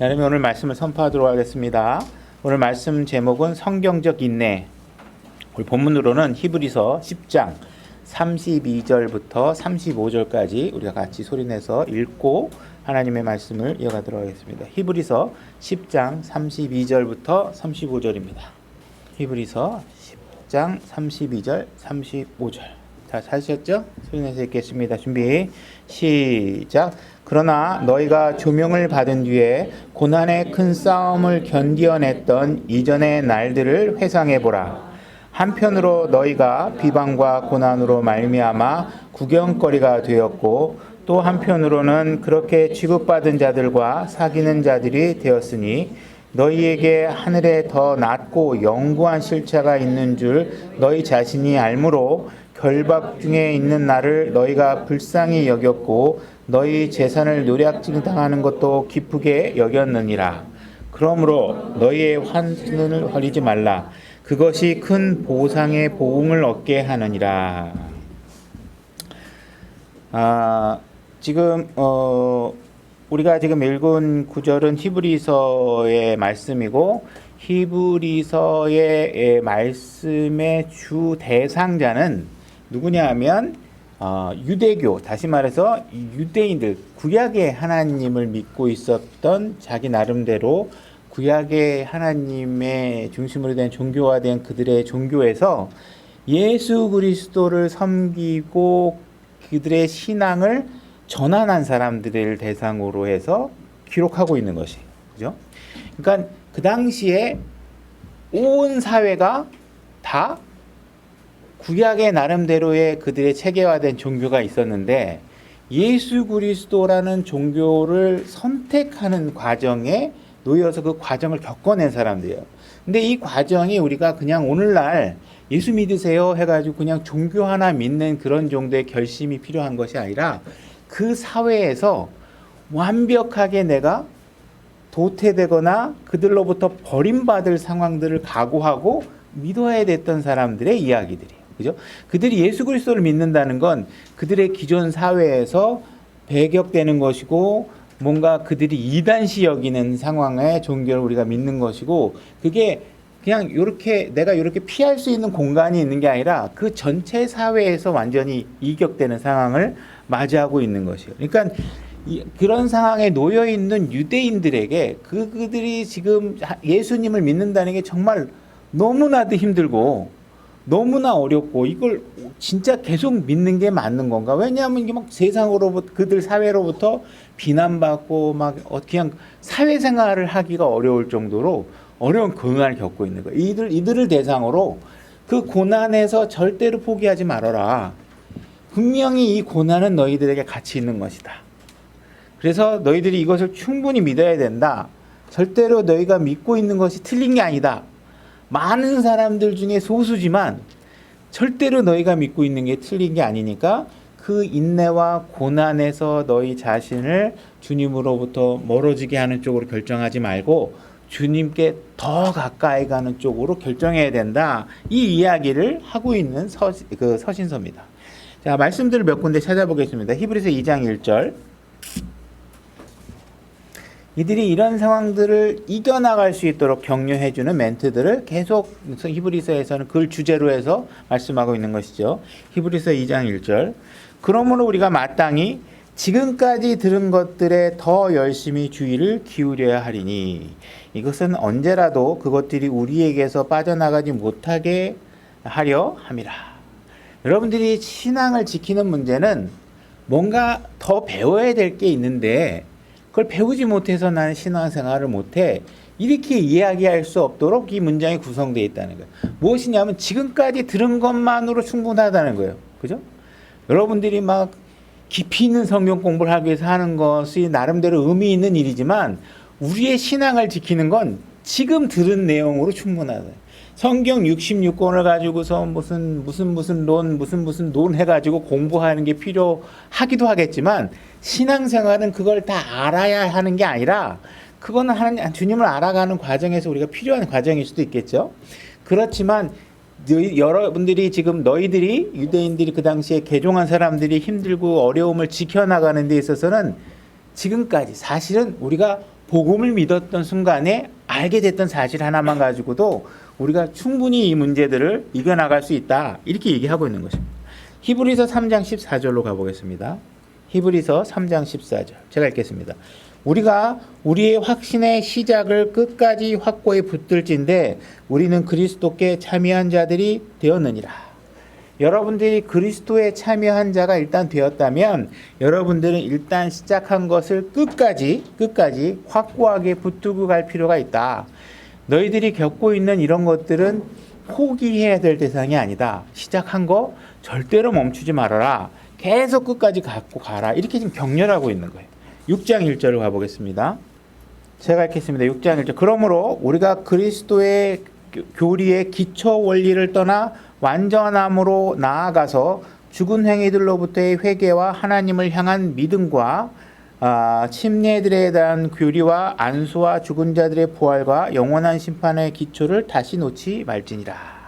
그러면 오늘 말씀을 선포하도록 하겠습니다. 오늘 말씀 제목은 성경적 인내. 우리 본문으로는 히브리서 10장 32절부터 35절까지 우리가 같이 소리내서 읽고 하나님의 말씀을 이어가도록 하겠습니다. 히브리서 10장 32절부터 35절입니다. 히브리서 10장 32절 35절. 자, 찾으셨죠? 소리내서 읽겠습니다. 준비 시작. 그러나 너희가 조명을 받은 뒤에 고난의 큰 싸움을 견디어냈던 이전의 날들을 회상해보라. 한편으로 너희가 비방과 고난으로 말미암아 구경거리가 되었고 또 한편으로는 그렇게 취급받은 자들과 사귀는 자들이 되었으니 너희에게 하늘에 더 낮고 영구한 실체가 있는 줄 너희 자신이 알므로 결박 중에 있는 나를 너희가 불쌍히 여겼고 너희 재산을 노략질당하는 것도 기쁘게 여겼느니라. 그러므로 너희의 환전을 버리지 말라. 그것이 큰 보상의 보응을 얻게 하느니라. 지금 우리가 지금 읽은 구절은 히브리서의 말씀이고 히브리서의 말씀의 주 대상자는 누구냐 하면 유대교, 다시 말해서 유대인들, 구약의 하나님을 믿고 있었던 자기 나름대로 구약의 하나님의 중심으로 된 종교화된 그들의 종교에서 예수 그리스도를 섬기고 그들의 신앙을 전환한 사람들을 대상으로 해서 기록하고 있는 것이, 그죠? 그러니까 그 당시에 온 사회가 다 구약의 나름대로의 그들의 체계화된 종교가 있었는데 예수 그리스도라는 종교를 선택하는 과정에 놓여서 그 과정을 겪어낸 사람들이에요. 근데 이 과정이 우리가 그냥 오늘날 예수 믿으세요 해가지고 그냥 종교 하나 믿는 그런 정도의 결심이 필요한 것이 아니라 그 사회에서 완벽하게 내가 도태되거나 그들로부터 버림받을 상황들을 각오하고 믿어야 됐던 사람들의 이야기들이에요. 그죠? 그들이 예수 그리스도를 믿는다는 건 그들의 기존 사회에서 배격되는 것이고 뭔가 그들이 이단시 여기는 상황의 종교를 우리가 믿는 것이고 그게 그냥 요렇게 내가 요렇게 피할 수 있는 공간이 있는 게 아니라 그 전체 사회에서 완전히 이격되는 상황을 맞이하고 있는 것이에요. 그러니까 그런 상황에 놓여 있는 유대인들에게 그들이 지금 예수님을 믿는다는 게 정말 너무나도 힘들고 너무나 어렵고 이걸 진짜 계속 믿는 게 맞는 건가? 왜냐하면 이게 막 세상으로부터 그들 사회로부터 비난받고 막 그냥 사회생활을 하기가 어려울 정도로 어려운 고난을 겪고 있는 거예요. 이들을 대상으로 그 고난에서 절대로 포기하지 말아라. 분명히 이 고난은 너희들에게 가치 있는 것이다. 그래서 너희들이 이것을 충분히 믿어야 된다. 절대로 너희가 믿고 있는 것이 틀린 게 아니다. 많은 사람들 중에 소수지만 절대로 너희가 믿고 있는 게 틀린 게 아니니까 그 인내와 고난에서 너희 자신을 주님으로부터 멀어지게 하는 쪽으로 결정하지 말고 주님께 더 가까이 가는 쪽으로 결정해야 된다. 이 이야기를 하고 있는 서신서입니다. 자, 말씀들을 몇 군데 찾아보겠습니다. 히브리서 2장 1절. 이들이 이런 상황들을 이겨나갈 수 있도록 격려해주는 멘트들을 계속 히브리서에서는 그걸 주제로 해서 말씀하고 있는 것이죠. 히브리서 2장 1절. 그러므로 우리가 마땅히 지금까지 들은 것들에 더 열심히 주의를 기울여야 하리니 이것은 언제라도 그것들이 우리에게서 빠져나가지 못하게 하려 함이라. 여러분들이 신앙을 지키는 문제는 뭔가 더 배워야 될 게 있는데 그걸 배우지 못해서 나는 신앙생활을 못해. 이렇게 이야기할 수 없도록 이 문장이 구성되어 있다는 거예요. 무엇이냐면 지금까지 들은 것만으로 충분하다는 거예요. 그죠? 여러분들이 막 깊이 있는 성경 공부를 하기 위해서 하는 것이 나름대로 의미 있는 일이지만 우리의 신앙을 지키는 건 지금 들은 내용으로 충분하다. 성경 66권을 가지고서 무슨 론 해가지고 공부하는 게 필요하기도 하겠지만 신앙생활은 그걸 다 알아야 하는 게 아니라 그거는 주님을 알아가는 과정에서 우리가 필요한 과정일 수도 있겠죠. 그렇지만 여러분들이 지금 너희들이 유대인들이 그 당시에 개종한 사람들이 힘들고 어려움을 지켜나가는 데 있어서는 지금까지 사실은 우리가 복음을 믿었던 순간에 알게 됐던 사실 하나만 가지고도 우리가 충분히 이 문제들을 이겨나갈 수 있다. 이렇게 얘기하고 있는 것입니다. 히브리서 3장 14절로 가보겠습니다. 히브리서 3장 14절. 제가 읽겠습니다. 우리가 우리의 확신의 시작을 끝까지 확고히 붙들진대 우리는 그리스도께 참여한 자들이 되었느니라. 여러분들이 그리스도에 참여한 자가 일단 되었다면 여러분들은 일단 시작한 것을 끝까지 확고하게 붙들고 갈 필요가 있다. 너희들이 겪고 있는 이런 것들은 포기해야 될 대상이 아니다. 시작한 거 절대로 멈추지 말아라. 계속 끝까지 갖고 가라. 이렇게 지금 격려하고 있는 거예요. 6장 1절을 가보겠습니다. 제가 읽겠습니다. 6장 1절. 그러므로 우리가 그리스도의 교리의 기초 원리를 떠나 완전함으로 나아가서 죽은 행위들로부터의 회개와 하나님을 향한 믿음과 침례들에 대한 교리와 안수와 죽은 자들의 부활과 영원한 심판의 기초를 다시 놓지 말지니라.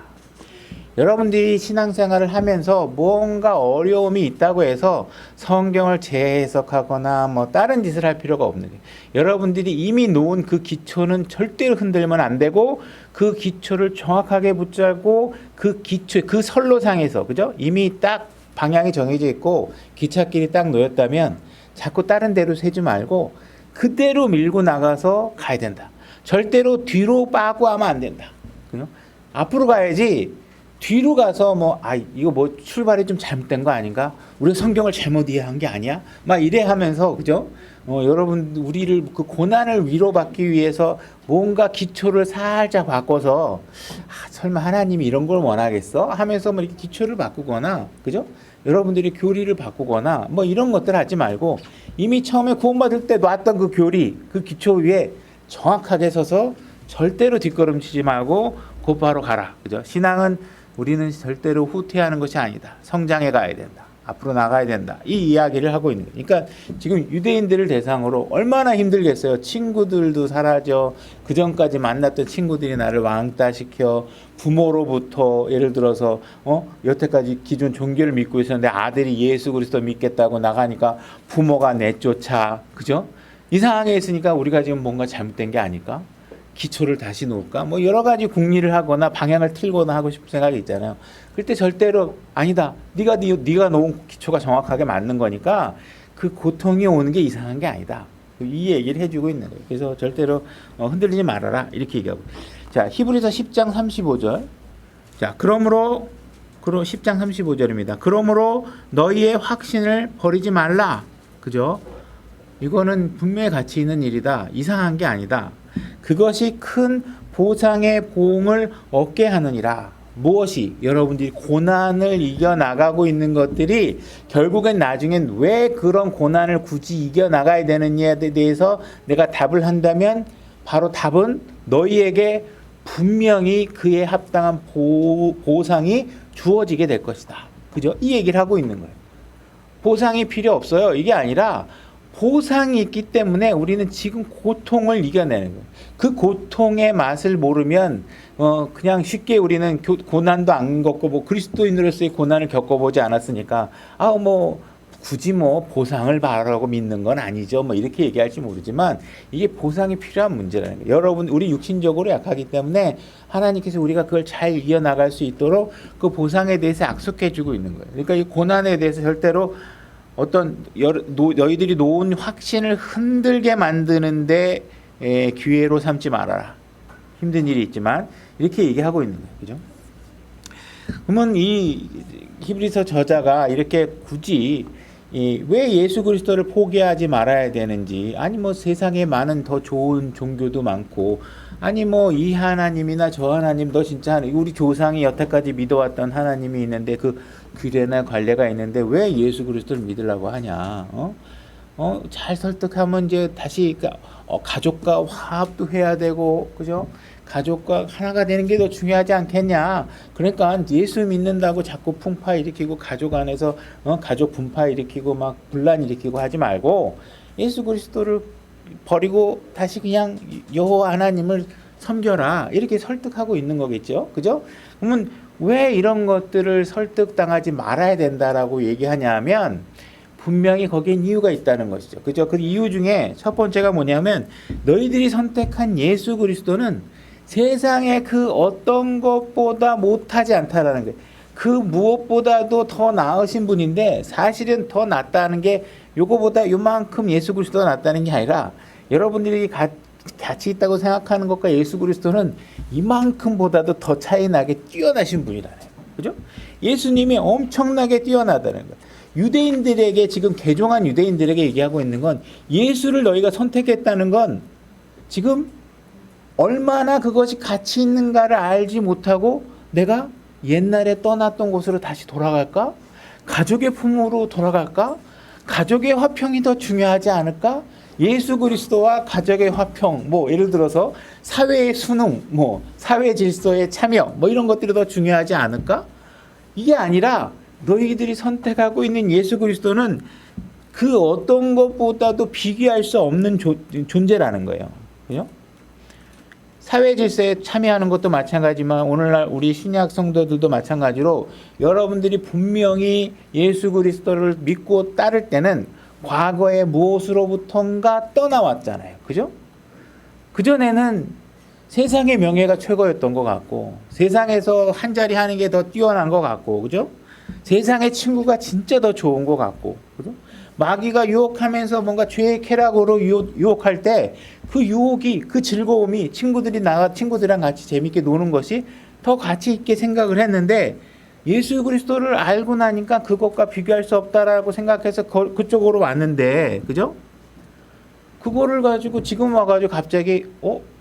여러분들이 신앙생활을 하면서 뭔가 어려움이 있다고 해서 성경을 재해석하거나 뭐 다른 짓을 할 필요가 없는 거예요. 여러분들이 이미 놓은 그 기초는 절대로 흔들면 안 되고 그 기초를 정확하게 붙잡고 그 기초, 그 선로상에서 그죠? 이미 딱 방향이 정해져 있고 기찻길이 딱 놓였다면 자꾸 다른 데로 세지 말고 그대로 밀고 나가서 가야 된다. 절대로 뒤로 빠고 하면 안 된다. 그죠? 앞으로 가야지. 뒤로 가서 이거 출발이 좀 잘못된 거 아닌가? 우리가 성경을 잘못 이해한 게 아니야? 막 이래 하면서, 그죠? 여러분, 우리를 그 고난을 위로받기 위해서 뭔가 기초를 살짝 바꿔서, 설마 하나님이 이런 걸 원하겠어? 하면서 이렇게 기초를 바꾸거나, 그죠? 여러분들이 교리를 바꾸거나, 이런 것들 하지 말고, 이미 처음에 구원받을 때 놨던 그 교리, 그 기초 위에 정확하게 서서 절대로 뒷걸음치지 말고 곧바로 가라. 그죠? 신앙은 우리는 절대로 후퇴하는 것이 아니다. 성장해 가야 된다. 앞으로 나가야 된다. 이 이야기를 하고 있는 거예요. 그러니까 지금 유대인들을 대상으로 얼마나 힘들겠어요. 친구들도 사라져. 그전까지 만났던 친구들이 나를 왕따시켜. 부모로부터 예를 들어서 여태까지 기존 종교를 믿고 있었는데 아들이 예수 그리스도 믿겠다고 나가니까 부모가 내쫓아. 그죠? 이 상황에 있으니까 우리가 지금 뭔가 잘못된 게 아닐까? 기초를 다시 놓을까? 여러 가지 궁리를 하거나 방향을 틀거나 하고 싶은 생각이 있잖아요. 그때 절대로 아니다. 네가 놓은 기초가 정확하게 맞는 거니까 그 고통이 오는 게 이상한 게 아니다. 이 얘기를 해주고 있는 거예요. 그래서 절대로 흔들리지 말아라. 이렇게 얘기하고. 자, 히브리서 10장 35절. 자, 그러므로 10장 35절입니다. 그러므로 너희의 확신을 버리지 말라. 그죠? 이거는 분명히 가치 있는 일이다. 이상한 게 아니다. 그것이 큰 보상의 보응을 얻게 하느니라. 무엇이? 여러분들이 고난을 이겨나가고 있는 것들이 결국엔 나중엔 왜 그런 고난을 굳이 이겨나가야 되느냐에 대해서 내가 답을 한다면 바로 답은 너희에게 분명히 그에 합당한 보상이 주어지게 될 것이다. 그죠? 이 얘기를 하고 있는 거예요. 보상이 필요 없어요. 이게 아니라 보상이 있기 때문에 우리는 지금 고통을 이겨내는 거예요. 그 고통의 맛을 모르면 그냥 쉽게 우리는 고난도 안 겪고 그리스도인으로서의 고난을 겪어보지 않았으니까 굳이 보상을 바라고 믿는 건 아니죠. 이렇게 얘기할지 모르지만 이게 보상이 필요한 문제라는 거예요. 여러분 우리 육신적으로 약하기 때문에 하나님께서 우리가 그걸 잘 이겨나갈 수 있도록 그 보상에 대해서 약속해 주고 있는 거예요. 그러니까 이 고난에 대해서 절대로 너희들이 놓은 확신을 흔들게 만드는데 기회로 삼지 말아라. 힘든 일이 있지만 이렇게 얘기하고 있는 거예요. 그죠? 그러면 이 히브리서 저자가 이렇게 굳이 왜 예수 그리스도를 포기하지 말아야 되는지, 아니 세상에 많은 더 좋은 종교도 많고, 아니 이 하나님이나 저 하나님, 너 진짜 우리 조상이 여태까지 믿어왔던 하나님이 있는데 그 규례나 관례가 있는데 왜 예수 그리스도를 믿으려고 하냐? 잘 설득하면 이제 다시 가족과 화합도 해야 되고, 그죠? 가족과 하나가 되는 게 더 중요하지 않겠냐? 그러니까 예수 믿는다고 자꾸 풍파 일으키고 가족 안에서 가족 분파 일으키고 막 분란 일으키고 하지 말고 예수 그리스도를 버리고 다시 그냥 여호와 하나님을 섬겨라. 이렇게 설득하고 있는 거겠죠. 그죠? 그러면 왜 이런 것들을 설득당하지 말아야 된다라고 얘기하냐면 분명히 거기엔 이유가 있다는 것이죠. 그죠? 그 이유 중에 첫 번째가 뭐냐면 너희들이 선택한 예수 그리스도는 세상의 그 어떤 것보다 못하지 않다라는 거예요. 그 무엇보다도 더 나으신 분인데 사실은 더 낫다는 게 요거보다 요만큼 예수 그리스도가 낫다는 게 아니라 여러분들이 가치 있다고 생각하는 것과 예수 그리스도는 이만큼보다도 더 차이 나게 뛰어나신 분이라는 거예요. 그죠? 예수님이 엄청나게 뛰어나다는 거예요. 유대인들에게 지금 개종한 유대인들에게 얘기하고 있는 건 예수를 너희가 선택했다는 건 지금 얼마나 그것이 가치 있는가를 알지 못하고 내가 옛날에 떠났던 곳으로 다시 돌아갈까? 가족의 품으로 돌아갈까? 가족의 화평이 더 중요하지 않을까? 예수 그리스도와 가족의 화평, 뭐 예를 들어서 사회의 순응, 뭐 사회 질서의 참여, 뭐 이런 것들이 더 중요하지 않을까? 이게 아니라 너희들이 선택하고 있는 예수 그리스도는 그 어떤 것보다도 비교할 수 없는 존재라는 거예요. 그죠? 사회 질서에 참여하는 것도 마찬가지지만 오늘날 우리 신약 성도들도 마찬가지로 여러분들이 분명히 예수 그리스도를 믿고 따를 때는 과거의 무엇으로부턴가 떠나왔잖아요. 그죠? 그전에는 세상의 명예가 최고였던 것 같고 세상에서 한자리 하는 게 더 뛰어난 것 같고 그죠? 세상의 친구가 진짜 더 좋은 것 같고 그죠? 마귀가 유혹하면서 뭔가 죄의 쾌락으로 유혹할 때 그 유혹이 그 즐거움이 친구들이랑 같이 재밌게 노는 것이 더 가치 있게 생각을 했는데 예수 그리스도를 알고 나니까 그것과 비교할 수 없다라고 생각해서 그쪽으로 왔는데 그죠? 그거를 가지고 지금 와가지고 갑자기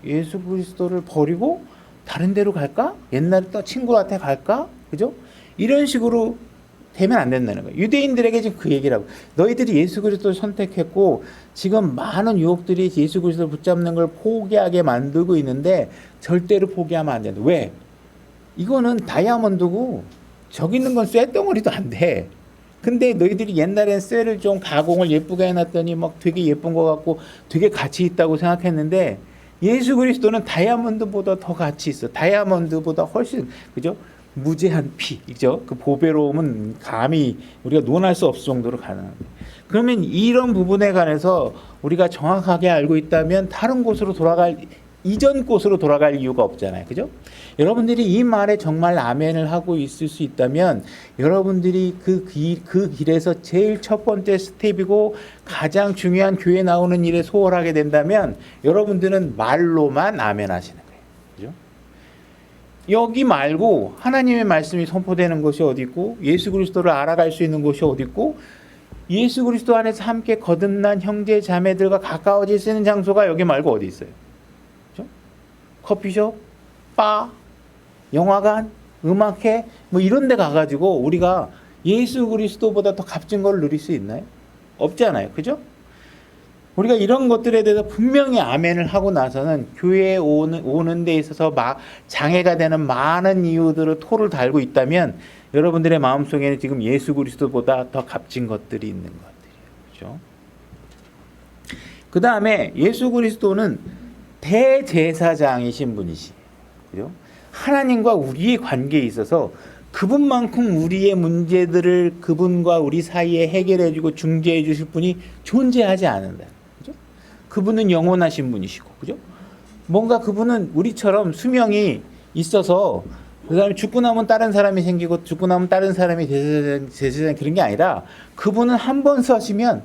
예수 그리스도를 버리고 다른 데로 갈까? 옛날에 또 친구한테 갈까? 그죠? 이런 식으로 되면 안 된다는 거예요. 유대인들에게 지금 그 얘기를 하고 너희들이 예수 그리스도를 선택했고 지금 많은 유혹들이 예수 그리스도를 붙잡는 걸 포기하게 만들고 있는데 절대로 포기하면 안 된다. 왜? 이거는 다이아몬드고 저기 있는 건 쇠덩어리도 안 돼. 근데 너희들이 옛날엔 쇠를 좀 가공을 예쁘게 해놨더니 막 되게 예쁜 것 같고 되게 가치 있다고 생각했는데 예수 그리스도는 다이아몬드보다 더 가치 있어. 다이아몬드보다 훨씬 그죠? 무제한 피, 그죠? 그 보배로움은 감히 우리가 논할 수 없을 정도로 가능합니다. 그러면 이런 부분에 관해서 우리가 정확하게 알고 있다면 다른 곳으로 이전 곳으로 돌아갈 이유가 없잖아요. 그죠? 여러분들이 이 말에 정말 아멘을 하고 있을 수 있다면 여러분들이 그 길에서 제일 첫 번째 스텝이고 가장 중요한 교회 나오는 일에 소홀하게 된다면 여러분들은 말로만 아멘 하시는 거예요. 그죠? 여기 말고 하나님의 말씀이 선포되는 곳이 어디 있고 예수 그리스도를 알아갈 수 있는 곳이 어디 있고 예수 그리스도 안에서 함께 거듭난 형제 자매들과 가까워질 수 있는 장소가 여기 말고 어디 있어요? 그렇죠? 커피숍, 바, 영화관, 음악회 뭐 이런 데 가가지고 우리가 예수 그리스도보다 더 값진 걸 누릴 수 있나요? 없잖아요. 그죠? 우리가 이런 것들에 대해서 분명히 아멘을 하고 나서는 교회에 오는 데 있어서 장애가 되는 많은 이유들을 토를 달고 있다면 여러분들의 마음속에는 지금 예수 그리스도보다 더 값진 것들이 있는 것들이에요. 그렇죠? 그 다음에 예수 그리스도는 대제사장이신 분이시에요. 그죠? 하나님과 우리의 관계에 있어서 그분만큼 우리의 문제들을 그분과 우리 사이에 해결해주고 중재해 주실 분이 존재하지 않는다. 그죠? 그분은 영원하신 분이시고, 그죠? 뭔가 그분은 우리처럼 수명이 있어서 그 다음에 죽고 나면 다른 사람이 생기고 죽고 나면 다른 사람이 제사장 그런 게 아니라 그분은 한 번 서시면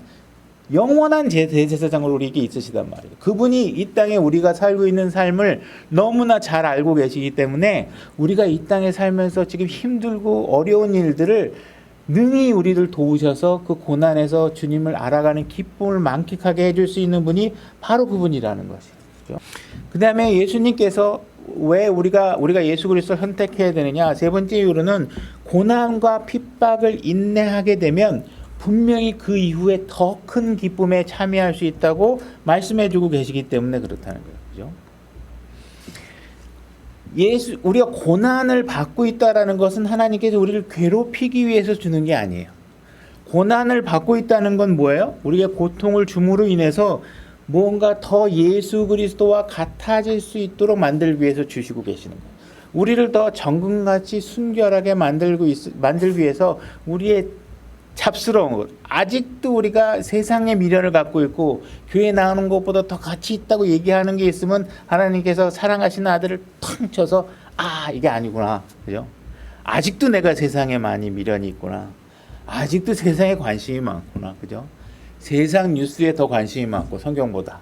영원한 대제사장으로 우리에게 있으시단 말이에요. 그분이 이 땅에 우리가 살고 있는 삶을 너무나 잘 알고 계시기 때문에 우리가 이 땅에 살면서 지금 힘들고 어려운 일들을 능히 우리를 도우셔서 그 고난에서 주님을 알아가는 기쁨을 만끽하게 해줄 수 있는 분이 바로 그분이라는 것이죠. 그 다음에 예수님께서 왜 우리가 예수 그리스도를 선택해야 되느냐? 세 번째 이유로는 고난과 핍박을 인내하게 되면 분명히 그 이후에 더 큰 기쁨에 참여할 수 있다고 말씀해주고 계시기 때문에 그렇다는 거예요. 그죠? 우리가 고난을 받고 있다라는 것은 하나님께서 우리를 괴롭히기 위해서 주는 게 아니에요. 고난을 받고 있다는 건 뭐예요? 우리가 고통을 줌으로 인해서 뭔가 더 예수 그리스도와 같아질 수 있도록 만들기 위해서 주시고 계시는 거예요. 우리를 더 정금같이 순결하게 만들기 위해서 우리의 잡스러운 것. 아직도 우리가 세상의 미련을 갖고 있고 교회 나오는 것보다 더 가치 있다고 얘기하는 게 있으면 하나님께서 사랑하시는 아들을 탕 쳐서 아 이게 아니구나. 그죠? 아직도 내가 세상에 많이 미련이 있구나. 아직도 세상에 관심이 많구나. 그죠? 세상 뉴스에 더 관심이 많고 성경보다.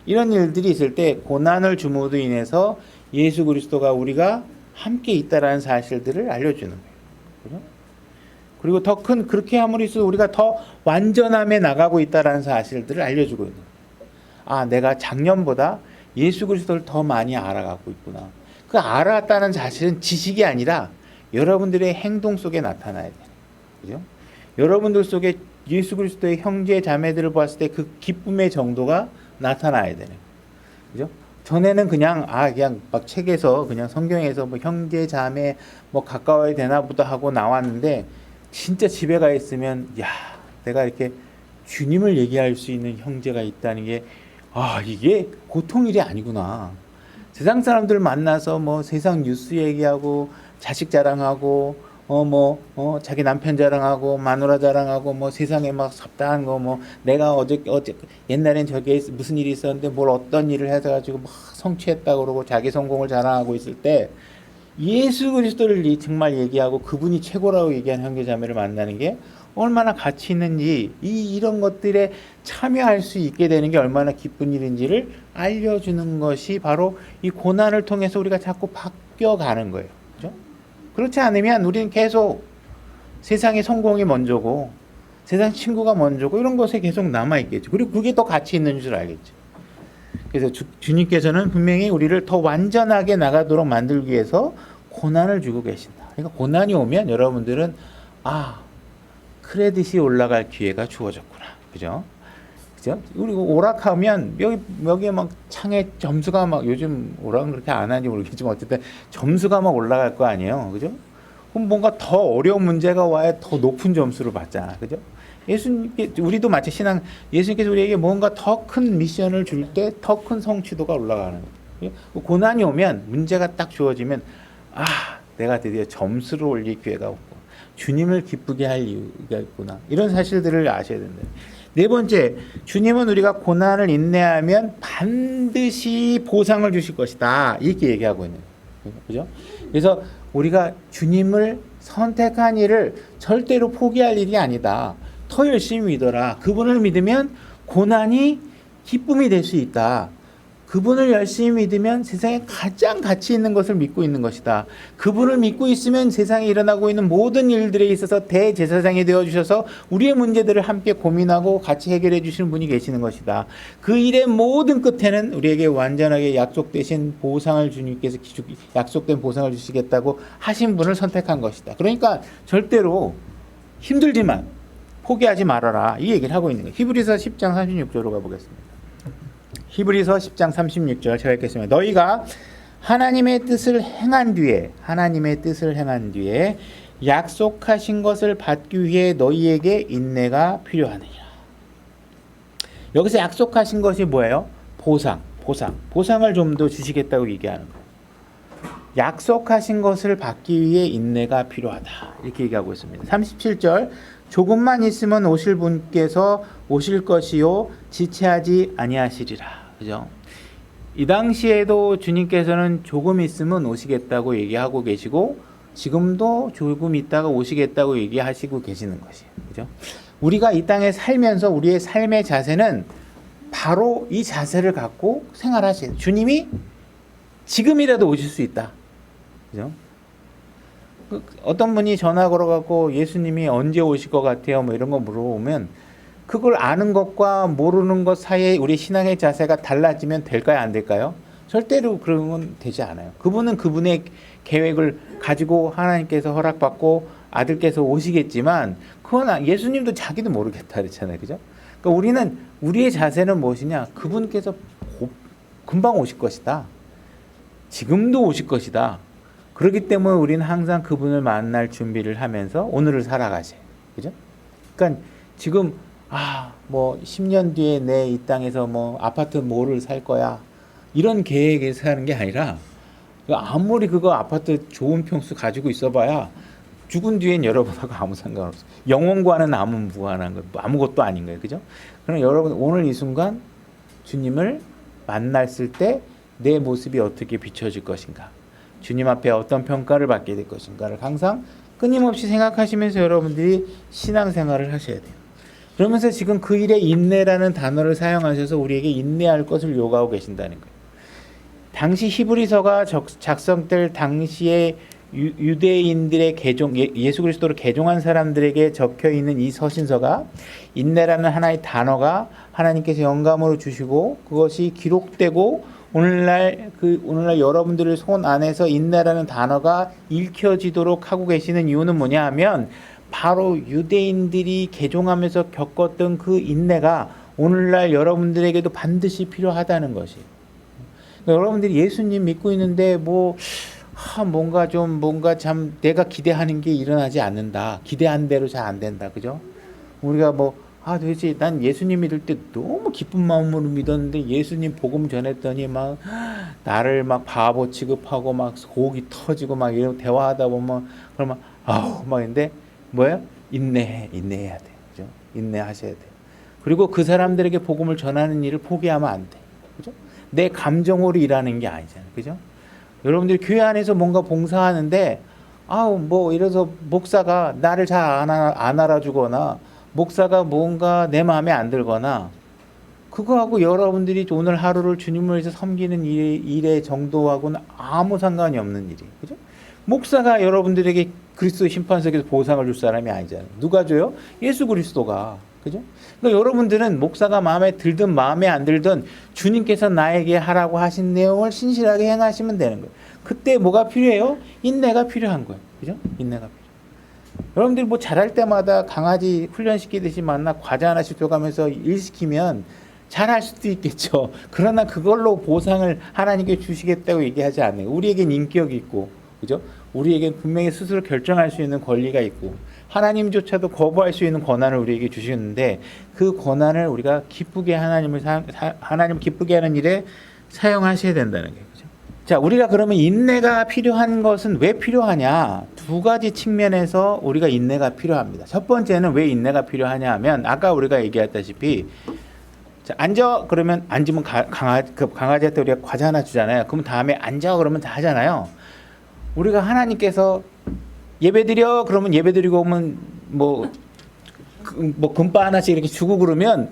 이런 일들이 있을 때 고난을 줌으로 인해서 예수 그리스도가 우리가 함께 있다라는 사실들을 알려주는 거예요. 그죠? 그리고 더 큰 그렇게 함으로써 우리가 더 완전함에 나가고 있다라는 사실들을 알려주고 있는 거예요. 아, 내가 작년보다 예수 그리스도를 더 많이 알아가고 있구나. 그 알았다는 사실은 지식이 아니라 여러분들의 행동 속에 나타나야 돼요. 그죠? 여러분들 속에 예수 그리스도의 형제 자매들을 봤을 때 그 기쁨의 정도가 나타나야 되는 거예요. 그죠? 전에는 그냥 그냥 막 책에서 그냥 성경에서 뭐 형제 자매 뭐 가까워야 되나 보다 하고 나왔는데 진짜 집에 가 있으면 야, 내가 이렇게 주님을 얘기할 수 있는 형제가 있다는 게 이게 보통 일이 아니구나. 세상 사람들 만나서 뭐 세상 뉴스 얘기하고 자식 자랑하고 자기 남편 자랑하고 마누라 자랑하고 뭐 세상에 막 섭다한 거 뭐 내가 어제 옛날엔 저게 무슨 일이 있었는데 뭘 어떤 일을 해서 가지고 막 성취했다 그러고 자기 성공을 자랑하고 있을 때 예수 그리스도를 정말 얘기하고 그분이 최고라고 얘기하는 형제자매를 만나는 게 얼마나 가치 있는지 이런 것들에 참여할 수 있게 되는 게 얼마나 기쁜 일인지를 알려주는 것이 바로 이 고난을 통해서 우리가 자꾸 바뀌어가는 거예요. 그죠? 그렇지 않으면 우리는 계속 세상의 성공이 먼저고 세상 친구가 먼저고 이런 것에 계속 남아있겠죠. 그리고 그게 더 가치 있는 줄 알겠죠. 그래서 주님께서는 분명히 우리를 더 완전하게 나가도록 만들기 위해서 고난을 주고 계신다. 그러니까 고난이 오면 여러분들은 크레딧이 올라갈 기회가 주어졌구나. 그죠? 그죠? 그리고 오락하면 여기에 막 창에 점수가 막 요즘 오락은 그렇게 안 하는지 모르겠지만 어쨌든 점수가 막 올라갈 거 아니에요. 그죠? 그럼 뭔가 더 어려운 문제가 와야 더 높은 점수를 받잖아. 그죠? 우리도 마치 예수님께서 우리에게 뭔가 더 큰 미션을 줄 때 더 큰 성취도가 올라가는 거예요. 고난이 오면 문제가 딱 주어지면 내가 드디어 점수를 올릴 기회가 없고 주님을 기쁘게 할 이유가 있구나. 이런 사실들을 아셔야 된다. 네 번째, 주님은 우리가 고난을 인내하면 반드시 보상을 주실 것이다. 이렇게 얘기하고 있는 거예요. 그죠? 그래서 우리가 주님을 선택한 일을 절대로 포기할 일이 아니다. 더 열심히 믿어라. 그분을 믿으면 고난이 기쁨이 될 수 있다. 그분을 열심히 믿으면 세상에 가장 가치 있는 것을 믿고 있는 것이다. 그분을 믿고 있으면 세상에 일어나고 있는 모든 일들에 있어서 대제사장이 되어주셔서 우리의 문제들을 함께 고민하고 같이 해결해 주시는 분이 계시는 것이다. 그 일의 모든 끝에는 우리에게 완전하게 약속되신 보상을 주님께서 약속된 보상을 주시겠다고 하신 분을 선택한 것이다. 그러니까 절대로 힘들지만 포기하지 말아라. 이 얘기를 하고 있는 거예요. 히브리서 10장 36절로 가보겠습니다. 히브리서 10장 36절 제가 읽겠습니다. 너희가 하나님의 뜻을 행한 뒤에 약속하신 것을 받기 위해 너희에게 인내가 필요하느니라. 여기서 약속하신 것이 뭐예요? 보상을 좀 더 주시겠다고 얘기하는 거예요. 약속하신 것을 받기 위해 인내가 필요하다. 이렇게 얘기하고 있습니다. 37절 조금만 있으면 오실 분께서 오실 것이요 지체하지 아니하시리라. 그죠? 이 당시에도 주님께서는 조금 있으면 오시겠다고 얘기하고 계시고 지금도 조금 있다가 오시겠다고 얘기하시고 계시는 것이에요. 그죠? 우리가 이 땅에 살면서 우리의 삶의 자세는 바로 이 자세를 갖고 생활하시는 주님이 지금이라도 오실 수 있다. 그죠? 어떤 분이 전화 걸어갖고 예수님이 언제 오실 것 같아요? 뭐 이런 거 물어보면 그걸 아는 것과 모르는 것 사이에 우리 신앙의 자세가 달라지면 될까요? 안 될까요? 절대로 그런 건 되지 않아요. 그분은 그분의 계획을 가지고 하나님께서 허락받고 아들께서 오시겠지만 그건 예수님도 자기도 모르겠다 그랬잖아요. 그죠? 그러니까 우리는 우리의 자세는 무엇이냐? 그분께서 금방 오실 것이다. 지금도 오실 것이다. 그렇기 때문에 우리는 항상 그분을 만날 준비를 하면서 오늘을 살아가세요. 그죠? 그러니까 지금 뭐 10년 뒤에 내 이 땅에서 뭐 아파트 뭐를 살 거야. 이런 계획에서 사는 게 아니라 아무리 그거 아파트 좋은 평수 가지고 있어봐야 죽은 뒤엔 여러분하고 아무 상관없어요. 영혼과는 아무 무관한 거, 아무것도 아닌 거예요. 그죠? 그럼 여러분 오늘 이 순간 주님을 만났을 때 내 모습이 어떻게 비춰질 것인가? 주님 앞에 어떤 평가를 받게 될 것인가를 항상 끊임없이 생각하시면서 여러분들이 신앙생활을 하셔야 돼요. 그러면서 지금 그 일에 인내라는 단어를 사용하셔서 우리에게 인내할 것을 요구하고 계신다는 거예요. 당시 히브리서가 작성될 당시에 유대인들의 개종, 예수 그리스도를 개종한 사람들에게 적혀 있는 이 서신서가 인내라는 하나의 단어가 하나님께서 영감으로 주시고 그것이 기록되고 오늘날 여러분들의 손 안에서 인내라는 단어가 읽혀지도록 하고 계시는 이유는 뭐냐 하면 바로 유대인들이 개종하면서 겪었던 그 인내가 오늘날 여러분들에게도 반드시 필요하다는 것이. 여러분들이 예수님 믿고 있는데 뭔가 참 내가 기대하는 게 일어나지 않는다. 기대한 대로 잘 안 된다. 그죠? 우리가 도대체 난 예수님 믿을 때 너무 기쁜 마음으로 믿었는데 예수님 복음 전했더니 나를 바보 취급하고 속이 터지고 이런 대화하다 보면 그러면 근데 뭐예요? 인내해야 돼. 그죠? 인내하셔야 돼. 그리고 그 사람들에게 복음을 전하는 일을 포기하면 안 돼. 그죠? 내 감정으로 일하는 게 아니잖아요. 그죠? 여러분들이 교회 안에서 뭔가 봉사하는데 이래서 목사가 나를 잘 안 알아주거나 목사가 뭔가 내 마음에 안 들거나 그거하고 여러분들이 오늘 하루를 주님을 위해서 섬기는 일의 정도하고는 아무 상관이 없는 일이에요. 그죠? 목사가 여러분들에게 그리스도의 심판석에서 보상을 줄 사람이 아니잖아요. 누가 줘요? 예수 그리스도가. 그죠? 그러니까 여러분들은 목사가 마음에 들든 마음에 안 들든 주님께서 나에게 하라고 하신 내용을 신실하게 행하시면 되는 거예요. 그때 뭐가 필요해요? 인내가 필요한 거예요. 그죠? 인내가 필요해요. 여러분들이 잘할 때마다 강아지 훈련시키듯이 과자 하나씩 줘가면서 일 시키면 잘할 수도 있겠죠. 그러나 그걸로 보상을 하나님께 주시겠다고 얘기하지 않아요. 우리에겐 인격이 있고, 그죠? 우리에겐 분명히 스스로 결정할 수 있는 권리가 있고, 하나님조차도 거부할 수 있는 권한을 우리에게 주시는데 그 권한을 우리가 기쁘게 하나님 기쁘게 하는 일에 사용하셔야 된다는 거예요. 그죠? 자, 우리가 그러면 인내가 필요한 것은 왜 필요하냐? 두 가지 측면에서 우리가 인내가 필요합니다. 첫 번째는 왜 인내가 필요하냐 하면 아까 우리가 얘기했다시피 자, 앉아 그러면 앉으면 강아지한테 우리가 과자 하나 주잖아요. 그럼 다음에 앉아 그러면 다 하잖아요. 우리가 하나님께서 예배드려 그러면 예배드리고 오면 금바 하나씩 이렇게 주고 그러면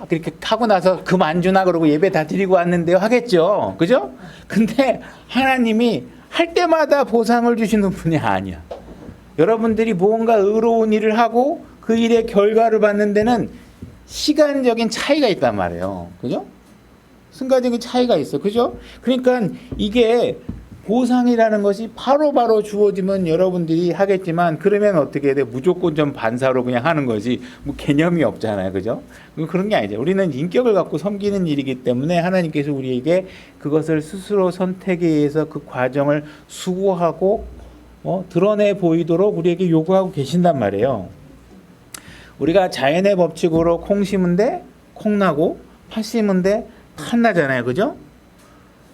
그렇게 하고 나서 금 안 주나 그러고 예배 다 드리고 왔는데요 하겠죠. 그죠? 근데 하나님이 할 때마다 보상을 주시는 분이 아니야. 여러분들이 무언가 의로운 일을 하고 그 일의 결과를 받는 데는 시간적인 차이가 있단 말이에요. 그죠? 순간적인 차이가 있어. 그죠? 그러니까 이게 보상이라는 것이 바로바로 주어지면 여러분들이 하겠지만 그러면 어떻게 돼? 무조건 좀 반사로 그냥 하는 거지 개념이 없잖아요. 그죠? 그런 게 아니죠. 우리는 인격을 갖고 섬기는 일이기 때문에 하나님께서 우리에게 그것을 스스로 선택에 의해서 그 과정을 수고하고 드러내 보이도록 우리에게 요구하고 계신단 말이에요. 우리가 자연의 법칙으로 콩 심은데 콩 나고 팥 심은데 팥 나잖아요. 그죠?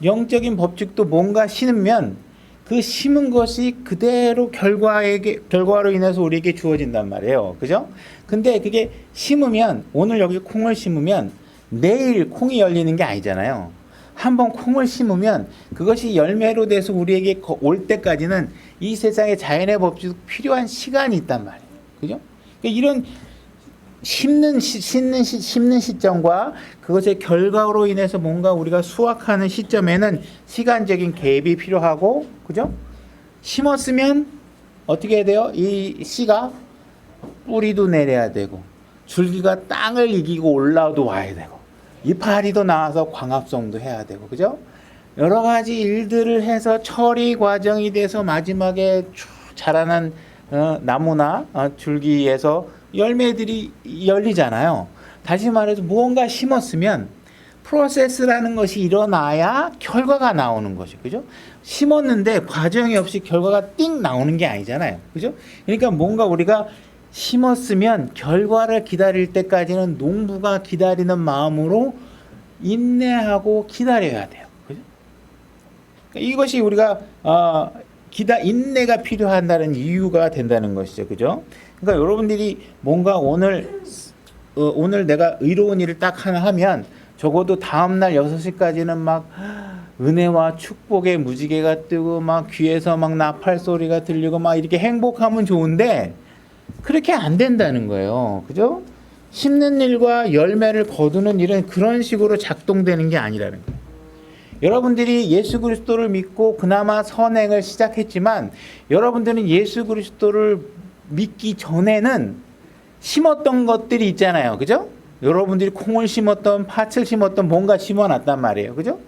영적인 법칙도 뭔가 심으면 그 심은 것이 그대로 결과로 인해서 우리에게 주어진단 말이에요. 그죠? 근데 그게 심으면 오늘 여기 콩을 심으면 내일 콩이 열리는 게 아니잖아요. 한번 콩을 심으면 그것이 열매로 돼서 우리에게 올 때까지는 이 세상의 자연의 법칙도 필요한 시간이 있단 말이에요. 그죠? 그러니까 이런 심는 시점과 그것의 결과로 인해서 뭔가 우리가 수확하는 시점에는 시간적인 갭이 필요하고, 그죠? 심었으면 어떻게 해야 돼요? 이 씨가 뿌리도 내려야 되고, 줄기가 땅을 이기고 올라도 와야 되고, 이파리도 나와서 광합성도 해야 되고, 그죠? 여러 가지 일들을 해서 처리 과정이 돼서 마지막에 자라난 나무나 줄기에서 열매들이 열리잖아요. 다시 말해서 무언가 심었으면 프로세스라는 것이 일어나야 결과가 나오는 것이죠. 그죠? 심었는데 과정이 없이 결과가 띵 나오는 게 아니잖아요. 그죠? 그러니까 뭔가 우리가 심었으면 결과를 기다릴 때까지는 농부가 기다리는 마음으로 인내하고 기다려야 돼요. 그죠? 그러니까 이것이 우리가 인내가 필요한다는 이유가 된다는 것이죠. 그죠? 그러니까 여러분들이 뭔가 오늘 내가 의로운 일을 딱 하나 하면 적어도 다음날 6시까지는 막 은혜와 축복의 무지개가 뜨고 막 귀에서 막 나팔 소리가 들리고 막 이렇게 행복하면 좋은데 그렇게 안 된다는 거예요. 그죠? 심는 일과 열매를 거두는 일은 그런 식으로 작동되는 게 아니라는 거예요. 여러분들이 예수 그리스도를 믿고 그나마 선행을 시작했지만 여러분들은 예수 그리스도를 믿기 전에는 심었던 것들이 있잖아요. 그죠? 여러분들이 콩을 심었던 팥을 심었던 뭔가 심어놨단 말이에요. 그죠?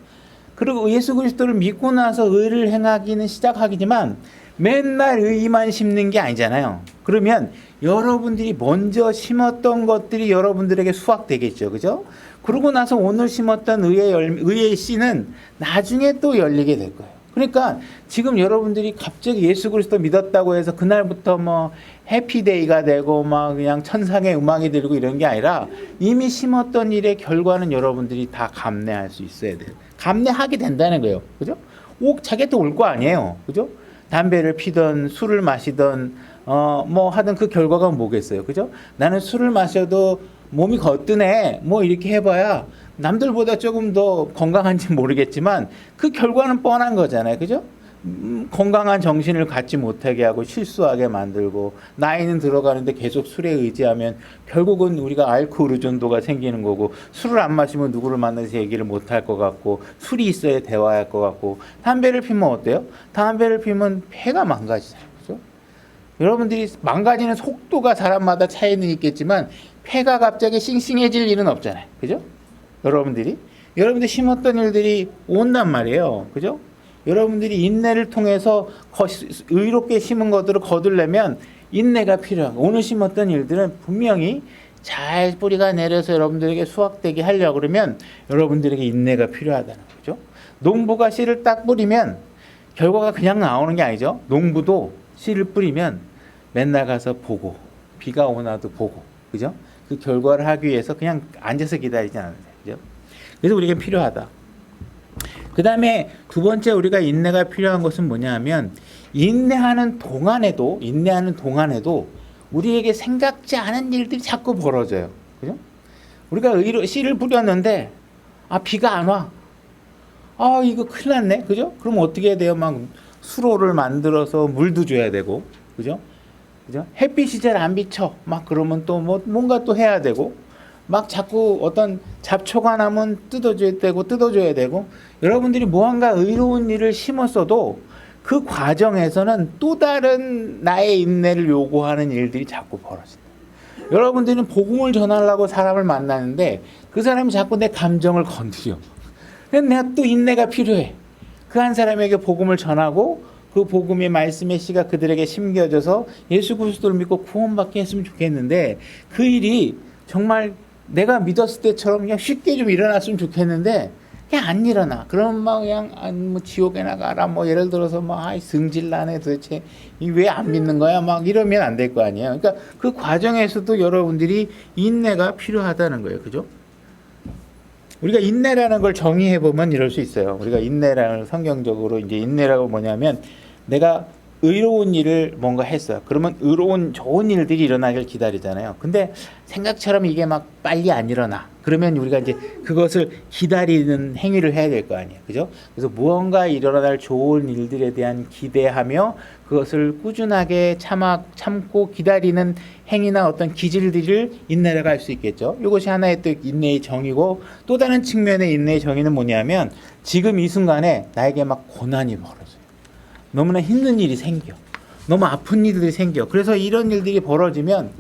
그리고 예수 그리스도를 믿고 나서 의를 행하기는 시작하지만 맨날 의만 심는 게 아니잖아요. 그러면 여러분들이 먼저 심었던 것들이 여러분들에게 수확되겠죠. 그죠? 그러고 나서 오늘 심었던 의의 씨는 나중에 또 열리게 될 거예요. 그러니까 지금 여러분들이 갑자기 예수 그리스도 믿었다고 해서 그날부터 뭐 해피데이가 되고 막 그냥 천상의 음악이 들리고 이런 게 아니라 이미 심었던 일의 결과는 여러분들이 다 감내할 수 있어야 돼요. 감내하게 된다는 거예요. 그죠? 자기한테 올 거 아니에요. 그죠? 담배를 피던 술을 마시던 뭐 하던 그 결과가 뭐겠어요. 그죠? 나는 술을 마셔도 몸이 거뜬해. 뭐 이렇게 해봐야 남들보다 조금 더 건강한지 모르겠지만 그 결과는 뻔한 거잖아요. 그죠? 건강한 정신을 갖지 못하게 하고 실수하게 만들고 나이는 들어가는데 계속 술에 의지하면 결국은 우리가 알코올 의존도가 생기는 거고 술을 안 마시면 누구를 만나서 얘기를 못할 것 같고 술이 있어야 대화할 것 같고 담배를 피면 어때요? 담배를 피면 폐가 망가지잖아요. 그죠? 여러분들이 망가지는 속도가 사람마다 차이는 있겠지만 폐가 갑자기 싱싱해질 일은 없잖아요. 그죠? 여러분들이 심었던 일들이 온단 말이에요. 그죠? 여러분들이 인내를 통해서 의롭게 심은 것들을 거두려면 인내가 필요하고 오늘 심었던 일들은 분명히 잘 뿌리가 내려서 여러분들에게 수확되게 하려고 그러면 여러분들에게 인내가 필요하다는 거죠. 농부가 씨를 딱 뿌리면 결과가 그냥 나오는 게 아니죠. 농부도 씨를 뿌리면 맨날 가서 보고 비가 오나도 보고 그죠? 그 결과를 하기 위해서 그냥 앉아서 기다리지 않아요. 그죠? 그래서 우리에게 필요하다. 그 다음에 두 번째 우리가 인내가 필요한 것은 뭐냐 하면 인내하는 동안에도 우리에게 생각지 않은 일들이 자꾸 벌어져요. 그죠? 우리가 씨를 뿌렸는데 비가 안 와. 이거 큰일 났네. 그죠? 그럼 어떻게 해야 돼요? 막 수로를 만들어서 물도 줘야 되고. 그죠? 그죠? 햇빛이 잘 안 비쳐. 막 그러면 또 뭔가 또 해야 되고. 막 자꾸 어떤 잡초가 나면 뜯어줘야 되고 여러분들이 무언가 의로운 일을 심었어도 그 과정에서는 또 다른 나의 인내를 요구하는 일들이 자꾸 벌어진다. 여러분들은 복음을 전하려고 사람을 만나는데 그 사람이 자꾸 내 감정을 건드려. 그래서 내가 또 인내가 필요해. 그 한 사람에게 복음을 전하고 그 복음의 말씀의 씨가 그들에게 심겨져서 예수 그리스도를 믿고 구원받게 했으면 좋겠는데 그 일이 정말 내가 믿었을 때처럼 그냥 쉽게 좀 일어났으면 좋겠는데 그냥 안 일어나. 그럼 막 그냥 뭐 지옥에 나가라 뭐 예를 들어서 막 승질나네 도대체 왜 안 믿는 거야 막 이러면 안 될 거 아니에요. 그러니까 그 과정에서도 여러분들이 인내가 필요하다는 거예요. 그죠? 우리가 인내라는 걸 정의해 보면 이럴 수 있어요. 우리가 인내라는 성경적으로 이제 인내라고 뭐냐면 내가 의로운 일을 뭔가 했어요. 그러면 좋은 일들이 일어나길 기다리잖아요. 근데 생각처럼 이게 막 빨리 안 일어나. 그러면 우리가 이제 그것을 기다리는 행위를 해야 될 거 아니에요. 그죠? 그래서 무언가 일어날 좋은 일들에 대한 기대하며 그것을 꾸준하게 참고 기다리는 행위나 어떤 기질들을 인내라고 할 수 있겠죠. 이것이 하나의 또 인내의 정의고 또 다른 측면의 인내의 정의는 뭐냐면 지금 이 순간에 나에게 막 고난이 벌어져요. 너무나 힘든 일이 생겨. 너무 아픈 일들이 생겨. 그래서 이런 일들이 벌어지면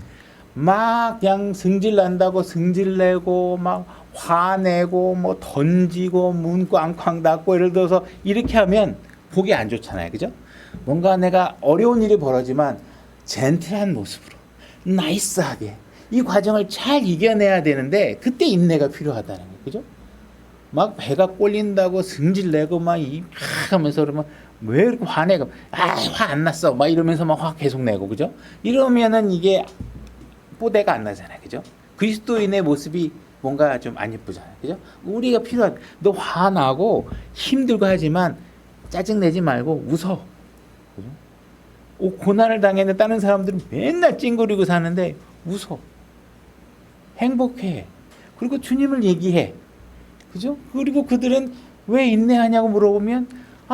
막 그냥 승질난다고 승질내고 막 화내고 뭐 던지고 문 꽝꽝 닫고 예를 들어서 이렇게 하면 보기 안 좋잖아요. 그죠? 뭔가 내가 어려운 일이 벌어지만 젠틀한 모습으로 나이스하게 이 과정을 잘 이겨내야 되는데 그때 인내가 필요하다는 거예요. 그죠? 막 배가 꼴린다고 승질내고 막 하면서 그러면 왜 이렇게 화내? 화 안 났어. 막 이러면서 막 화 계속 내고, 그죠? 이러면은 이게 뽀대가 안 나잖아요, 그죠? 그리스도인의 모습이 뭔가 좀 안 예쁘잖아요, 그죠? 우리가 너 화나고 힘들고 하지만 짜증내지 말고 웃어. 고난을 당했는데 다른 사람들은 맨날 찡그리고 사는데 웃어. 행복해. 그리고 주님을 얘기해. 그죠? 그리고 그들은 왜 인내하냐고 물어보면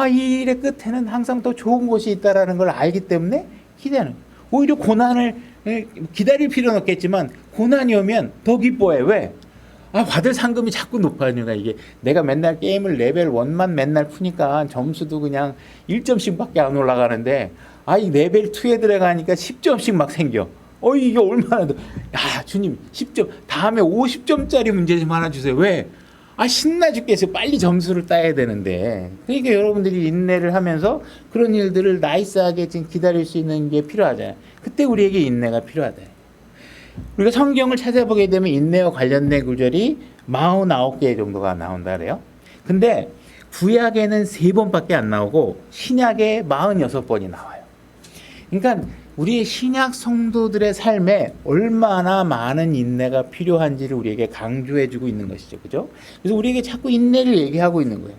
이 일의 끝에는 항상 더 좋은 곳이 있다라는 걸 알기 때문에 기대하는. 오히려 고난을 기다릴 필요는 없겠지만 고난이 오면 더 기뻐해. 왜? 받을 상금이 자꾸 높아지니까 이게 내가 맨날 게임을 레벨 1만 맨날 푸니까 점수도 그냥 1점씩밖에 안 올라가는데 이 레벨 2에 들어가니까 10점씩 막 생겨. 이게 얼마나 더. 주님 10점 다음에 50점짜리 문제 좀 하나 주세요. 왜? 신나 죽겠어요. 빨리 점수를 따야 되는데. 그러니까 여러분들이 인내를 하면서 그런 일들을 나이스하게 지금 기다릴 수 있는 게 필요하잖아요. 그때 우리에게 인내가 필요하다. 우리가 성경을 찾아보게 되면 인내와 관련된 구절이 49개 정도가 나온다 그래요. 근데 구약에는 3번밖에 안 나오고 신약에 46번이 나와요. 그러니까 우리의 신약 성도들의 삶에 얼마나 많은 인내가 필요한지를 우리에게 강조해주고 있는 것이죠. 그죠? 그래서 우리에게 자꾸 인내를 얘기하고 있는 거예요.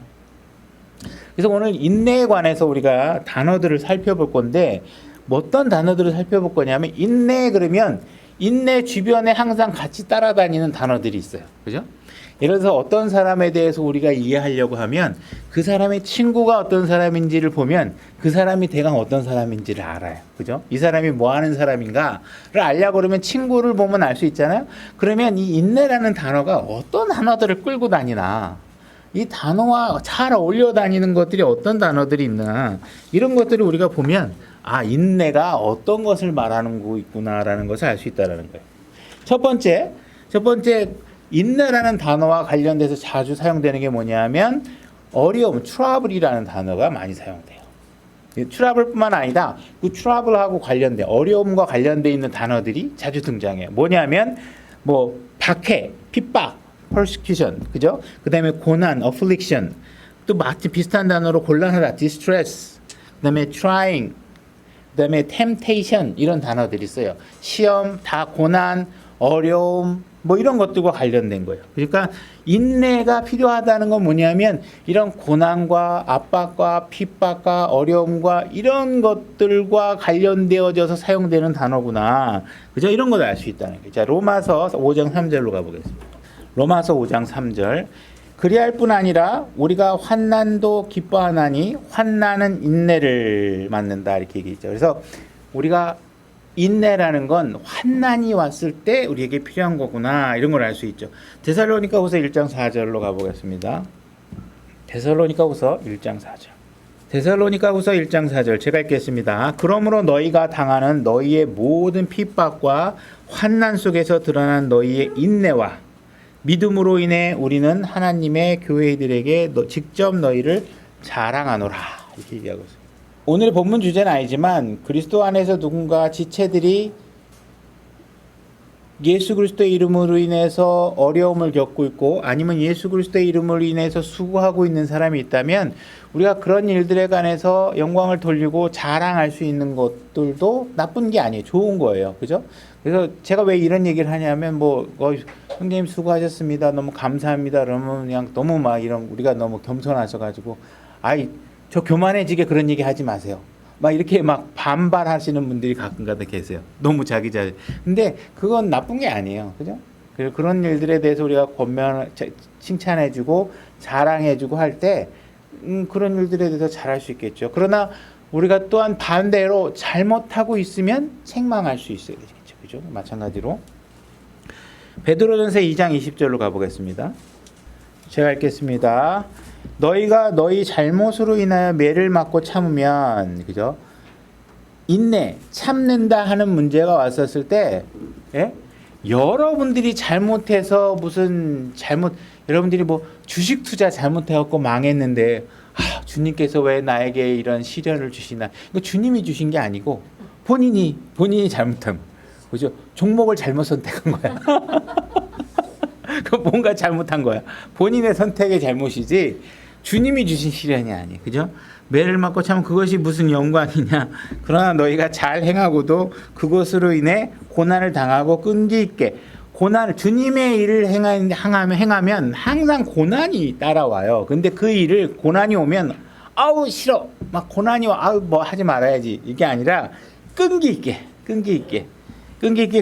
그래서 오늘 인내에 관해서 우리가 단어들을 살펴볼 건데 어떤 단어들을 살펴볼 거냐면 인내 그러면 인내 주변에 항상 같이 따라다니는 단어들이 있어요. 그죠? 예를 들어서 어떤 사람에 대해서 우리가 이해하려고 하면 그 사람의 친구가 어떤 사람인지를 보면 그 사람이 대강 어떤 사람인지를 알아요. 그죠? 이 사람이 뭐 하는 사람인가를 알려고 그러면 친구를 보면 알 수 있잖아요. 그러면 이 인내라는 단어가 어떤 단어들을 끌고 다니나 이 단어와 잘 어울려 다니는 것들이 어떤 단어들이 있나 이런 것들을 우리가 보면 인내가 어떤 것을 말하는 거 있구나라는 것을 알 수 있다는 거예요. 첫 번째 인내라는 단어와 관련돼서 자주 사용되는 게 뭐냐면 어려움, 트러블이라는 단어가 많이 사용돼요. 트러블뿐만 아니라 그 트러블하고 관련된 어려움과 관련돼 있는 단어들이 자주 등장해요. 뭐냐면 박해, 핍박, persecution, 그죠? 그다음에 고난, affliction, 또 마치 비슷한 단어로 곤란하다, distress, 그다음에 trying, 그다음에 temptation 이런 단어들이 있어요. 시험, 다 고난, 어려움 이런 것들과 관련된 거예요. 그러니까 인내가 필요하다는 건 뭐냐면 이런 고난과 압박과 핍박과 어려움과 이런 것들과 관련되어져서 사용되는 단어구나. 그죠? 이런 걸 알 수 있다는 거예요. 자, 로마서 5장 3절로 가보겠습니다. 로마서 5장 3절. 그리할 뿐 아니라 우리가 환난도 기뻐하나니 환난은 인내를 낳는다 이렇게 얘기했죠. 그래서 우리가 인내라는 건 환난이 왔을 때 우리에게 필요한 거구나 이런 걸 알 수 있죠. 데살로니가후서 1장 4절로 가보겠습니다. 데살로니가후서 1장 4절. 데살로니가후서 1장 4절 제가 읽겠습니다. 그러므로 너희가 당하는 너희의 모든 핍박과 환난 속에서 드러난 너희의 인내와 믿음으로 인해 우리는 하나님의 교회들에게 직접 너희를 자랑하노라 이렇게 얘기하고 있습니다. 오늘 본문 주제는 아니지만 그리스도 안에서 누군가 지체들이 예수 그리스도의 이름으로 인해서 어려움을 겪고 있고 아니면 예수 그리스도의 이름으로 인해서 수고하고 있는 사람이 있다면 우리가 그런 일들에 관해서 영광을 돌리고 자랑할 수 있는 것들도 나쁜 게 아니에요. 좋은 거예요. 그죠? 그래서 제가 왜 이런 얘기를 하냐면 형님 수고하셨습니다. 너무 감사합니다. 그러면 그냥 너무 이런 우리가 너무 겸손하셔가지고 저 교만해지게 그런 얘기 하지 마세요. 이렇게 반발하시는 분들이 가끔가다 계세요. 너무 자기 자신. 근데 그건 나쁜 게 아니에요. 그죠? 그런 일들에 대해서 우리가 칭찬해주고 자랑해주고 할 때 그런 일들에 대해서 잘할 수 있겠죠. 그러나 우리가 또한 반대로 잘못하고 있으면 책망할 수 있어야 되겠죠. 그죠? 마찬가지로 베드로전서 2장 20절로 가보겠습니다. 제가 읽겠습니다. 너희가 너희 잘못으로 인하여 매를 맞고 참으면 그죠? 인내, 참는다 하는 문제가 왔었을 때 여러분들이 잘못해서 여러분들이 주식 투자 잘못해갖고 망했는데 주님께서 왜 나에게 이런 시련을 주시나? 이거 주님이 주신 게 아니고 본인이 잘못한 거예요. 그죠? 종목을 잘못 선택한 거야. 뭔가 잘못한 거야. 본인의 선택의 잘못이지 주님이 주신 시련이 아니에요. 그죠? 매를 맞고 참 그것이 무슨 영광이냐. 그러나 너희가 잘 행하고도 그것으로 인해 고난을 당하고 끈기 있게 주님의 일을 행하면 항상 고난이 따라와요. 근데 그 일을 고난이 오면 싫어. 막 고난이 와, 뭐 하지 말아야지. 이게 아니라 끈기 있게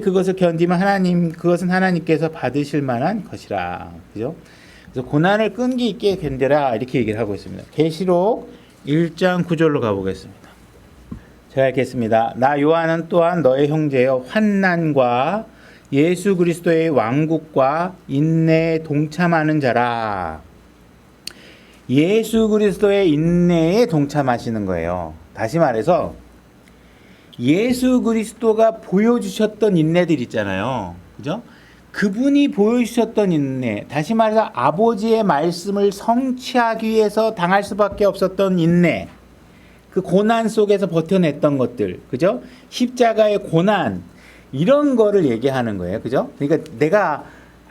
그것을 견디면 그것은 하나님께서 받으실 만한 것이라. 그죠? 그래서 고난을 끈기 있게 견뎌라. 이렇게 얘기를 하고 있습니다. 계시록 1장 9절로 가보겠습니다. 제가 읽겠습니다. 나 요한은 또한 너의 형제여 환난과 예수 그리스도의 왕국과 인내에 동참하는 자라. 예수 그리스도의 인내에 동참하시는 거예요. 다시 말해서 예수 그리스도가 보여주셨던 인내들 있잖아요. 그죠? 그분이 보여주셨던 인내, 다시 말해서 아버지의 말씀을 성취하기 위해서 당할 수밖에 없었던 인내, 그 고난 속에서 버텨냈던 것들, 그죠? 십자가의 고난, 이런 거를 얘기하는 거예요. 그죠? 그러니까 내가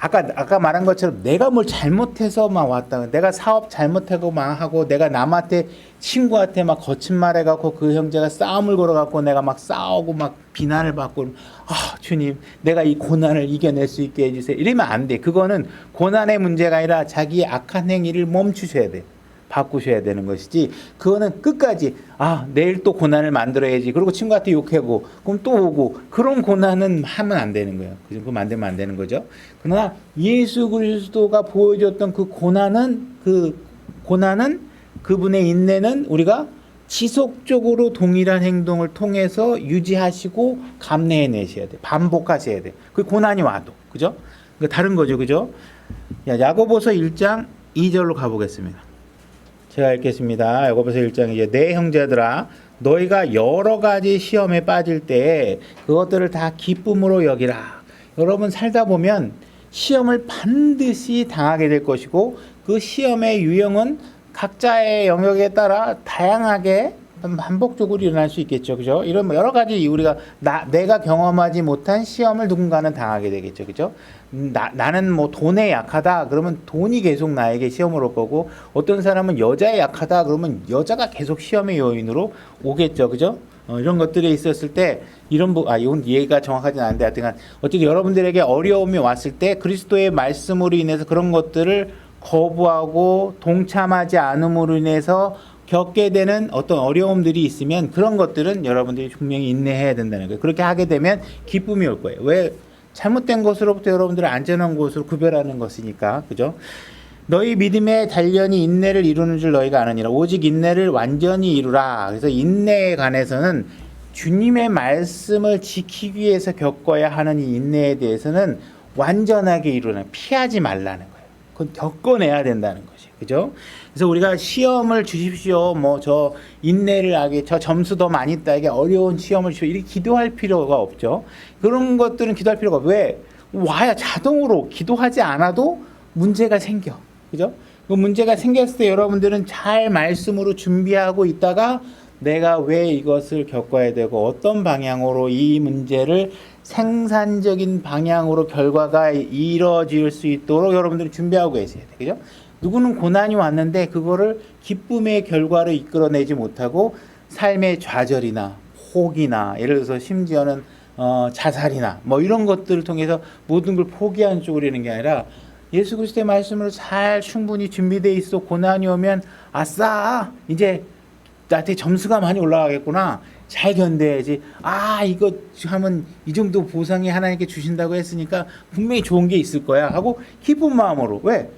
아까 말한 것처럼 내가 뭘 잘못해서 막 왔다. 내가 사업 잘못하고 막 하고 내가 남한테 친구한테 막 거친 말 해갖고 그 형제가 싸움을 걸어갖고 내가 막 싸우고 막 비난을 받고 주님 내가 이 고난을 이겨낼 수 있게 해주세요. 이러면 안 돼. 그거는 고난의 문제가 아니라 자기의 악한 행위를 멈추셔야 돼. 바꾸셔야 되는 것이지 그거는 끝까지 내일 또 고난을 만들어야지 그리고 친구한테 욕하고 그럼 또 오고 그런 고난은 하면 안 되는 거예요. 그거 만들면 안 되는 거죠. 그러나 예수 그리스도가 보여줬던 그 고난은 그분의 인내는 우리가 지속적으로 동일한 행동을 통해서 유지하시고 감내해내셔야 돼. 반복하셔야 돼. 그 고난이 와도 그죠? 다른 거죠, 그죠? 야고보서 1장 2절로 가보겠습니다. 제가 읽겠습니다. 야고보서 1장 이제 내 형제들아 너희가 여러 가지 시험에 빠질 때 그것들을 다 기쁨으로 여기라. 여러분 살다 보면 시험을 반드시 당하게 될 것이고 그 시험의 유형은 각자의 영역에 따라 다양하게 반복적으로 일어날 수 있겠죠. 그죠? 이런 여러 가지 우리가 내가 경험하지 못한 시험을 누군가는 당하게 되겠죠. 그죠? 나는 뭐 돈에 약하다. 그러면 돈이 계속 나에게 시험을 올 거고 어떤 사람은 여자에 약하다. 그러면 여자가 계속 시험의 요인으로 오겠죠. 그죠? 이런 것들이 있었을 때 이건 이해가 정확하진 않은데 하여튼 어쨌든 여러분들에게 어려움이 왔을 때 그리스도의 말씀으로 인해서 그런 것들을 거부하고 동참하지 않음으로 인해서 겪게 되는 어떤 어려움들이 있으면 그런 것들은 여러분들이 분명히 인내해야 된다는 거예요. 그렇게 하게 되면 기쁨이 올 거예요. 왜? 잘못된 것으로부터 여러분들을 안전한 곳으로 구별하는 것이니까. 그죠? 너희 믿음의 단련이 인내를 이루는 줄 너희가 아느니라. 오직 인내를 완전히 이루라. 그래서 인내에 관해서는 주님의 말씀을 지키기 위해서 겪어야 하는 이 인내에 대해서는 완전하게 이루는, 피하지 말라는 거예요. 그건 겪어내야 된다는 거지. 그죠? 그래서 우리가 시험을 주십시오. 저 인내를 하게, 저 점수 더 많이 따게 어려운 시험을 주십시오. 이렇게 기도할 필요가 없죠. 그런 것들은 기도할 필요가 없어요. 왜? 와야 자동으로 기도하지 않아도 문제가 생겨. 그죠? 그 문제가 생겼을 때 여러분들은 잘 말씀으로 준비하고 있다가 내가 왜 이것을 겪어야 되고 어떤 방향으로 이 문제를 생산적인 방향으로 결과가 이루어질 수 있도록 여러분들이 준비하고 계셔야 돼요. 그죠? 누구는 고난이 왔는데 그거를 기쁨의 결과로 이끌어내지 못하고 삶의 좌절이나 포기나 예를 들어서 심지어는 자살이나 이런 것들을 통해서 모든 걸 포기하는 쪽으로 하는 게 아니라 예수 그리스도의 말씀으로 잘 충분히 준비되어 있어. 고난이 오면 아싸 이제 나한테 점수가 많이 올라가겠구나. 잘 견뎌야지. 이거 하면 이 정도 보상이 하나님께 주신다고 했으니까 분명히 좋은 게 있을 거야 하고 기쁜 마음으로. 왜?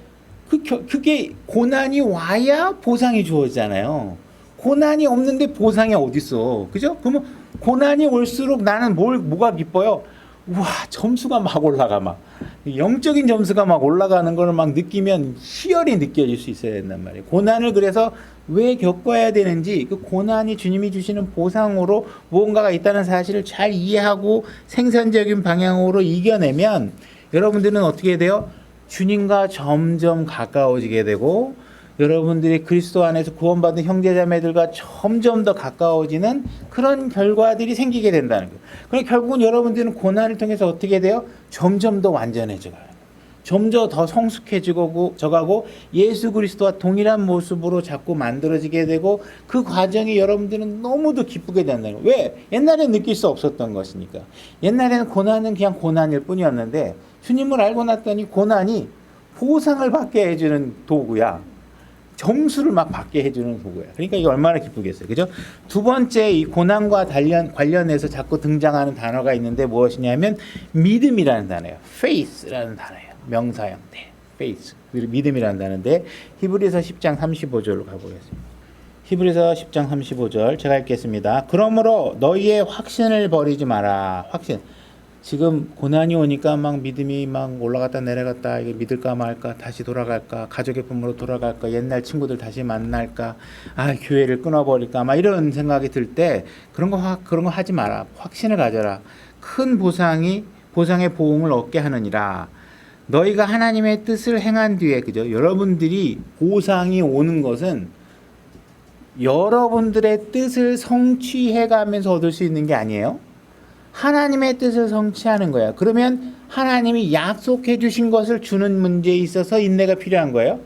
그게 고난이 와야 보상이 주어지잖아요. 고난이 없는데 보상이 어딨어. 그죠? 그러면 고난이 올수록 나는 뭐가 기뻐요? 우와, 점수가 막 올라가, 막. 영적인 점수가 막 올라가는 걸 막 느끼면 희열이 느껴질 수 있어야 된단 말이에요. 고난을 그래서 왜 겪어야 되는지, 그 고난이 주님이 주시는 보상으로 무언가가 있다는 사실을 잘 이해하고 생산적인 방향으로 이겨내면 여러분들은 어떻게 돼요? 주님과 점점 가까워지게 되고 여러분들이 그리스도 안에서 구원받은 형제자매들과 점점 더 가까워지는 그런 결과들이 생기게 된다는 거예요. 그럼 결국은 여러분들은 고난을 통해서 어떻게 돼요? 점점 더 완전해져가요. 점점 더 성숙해지고 저가고 예수 그리스도와 동일한 모습으로 자꾸 만들어지게 되고 그 과정이 여러분들은 너무도 기쁘게 된다는 거예요. 왜? 옛날에는 느낄 수 없었던 것이니까. 옛날에는 고난은 그냥 고난일 뿐이었는데 주님을 알고 났더니 고난이 보상을 받게 해주는 도구야. 점수를 막 받게 해주는 도구예요. 그러니까 이게 얼마나 기쁘겠어요. 그죠? 두 번째, 이 고난과 관련해서 자꾸 등장하는 단어가 있는데 무엇이냐면 믿음이라는 단어예요. faith라는 단어예요. 명사형. 네. faith. 믿음이라는 단어인데 히브리서 10장 35절로 가보겠습니다. 히브리서 10장 35절 제가 읽겠습니다. 그러므로 너희의 확신을 버리지 마라. 확신. 지금 고난이 오니까 막 믿음이 막 올라갔다 내려갔다, 이게 믿을까 말까, 다시 돌아갈까, 가족의 품으로 돌아갈까, 옛날 친구들 다시 만날까, 교회를 끊어버릴까, 막 이런 생각이 들 때 그런 거 하지 마라. 확신을 가져라. 큰 보상의 보응을 얻게 하느니라. 너희가 하나님의 뜻을 행한 뒤에, 그죠? 여러분들이 보상이 오는 것은 여러분들의 뜻을 성취해 가면서 얻을 수 있는 게 아니에요. 하나님의 뜻을 성취하는 거야. 그러면 하나님이 약속해 주신 것을 주는 문제에 있어서 인내가 필요한 거예요.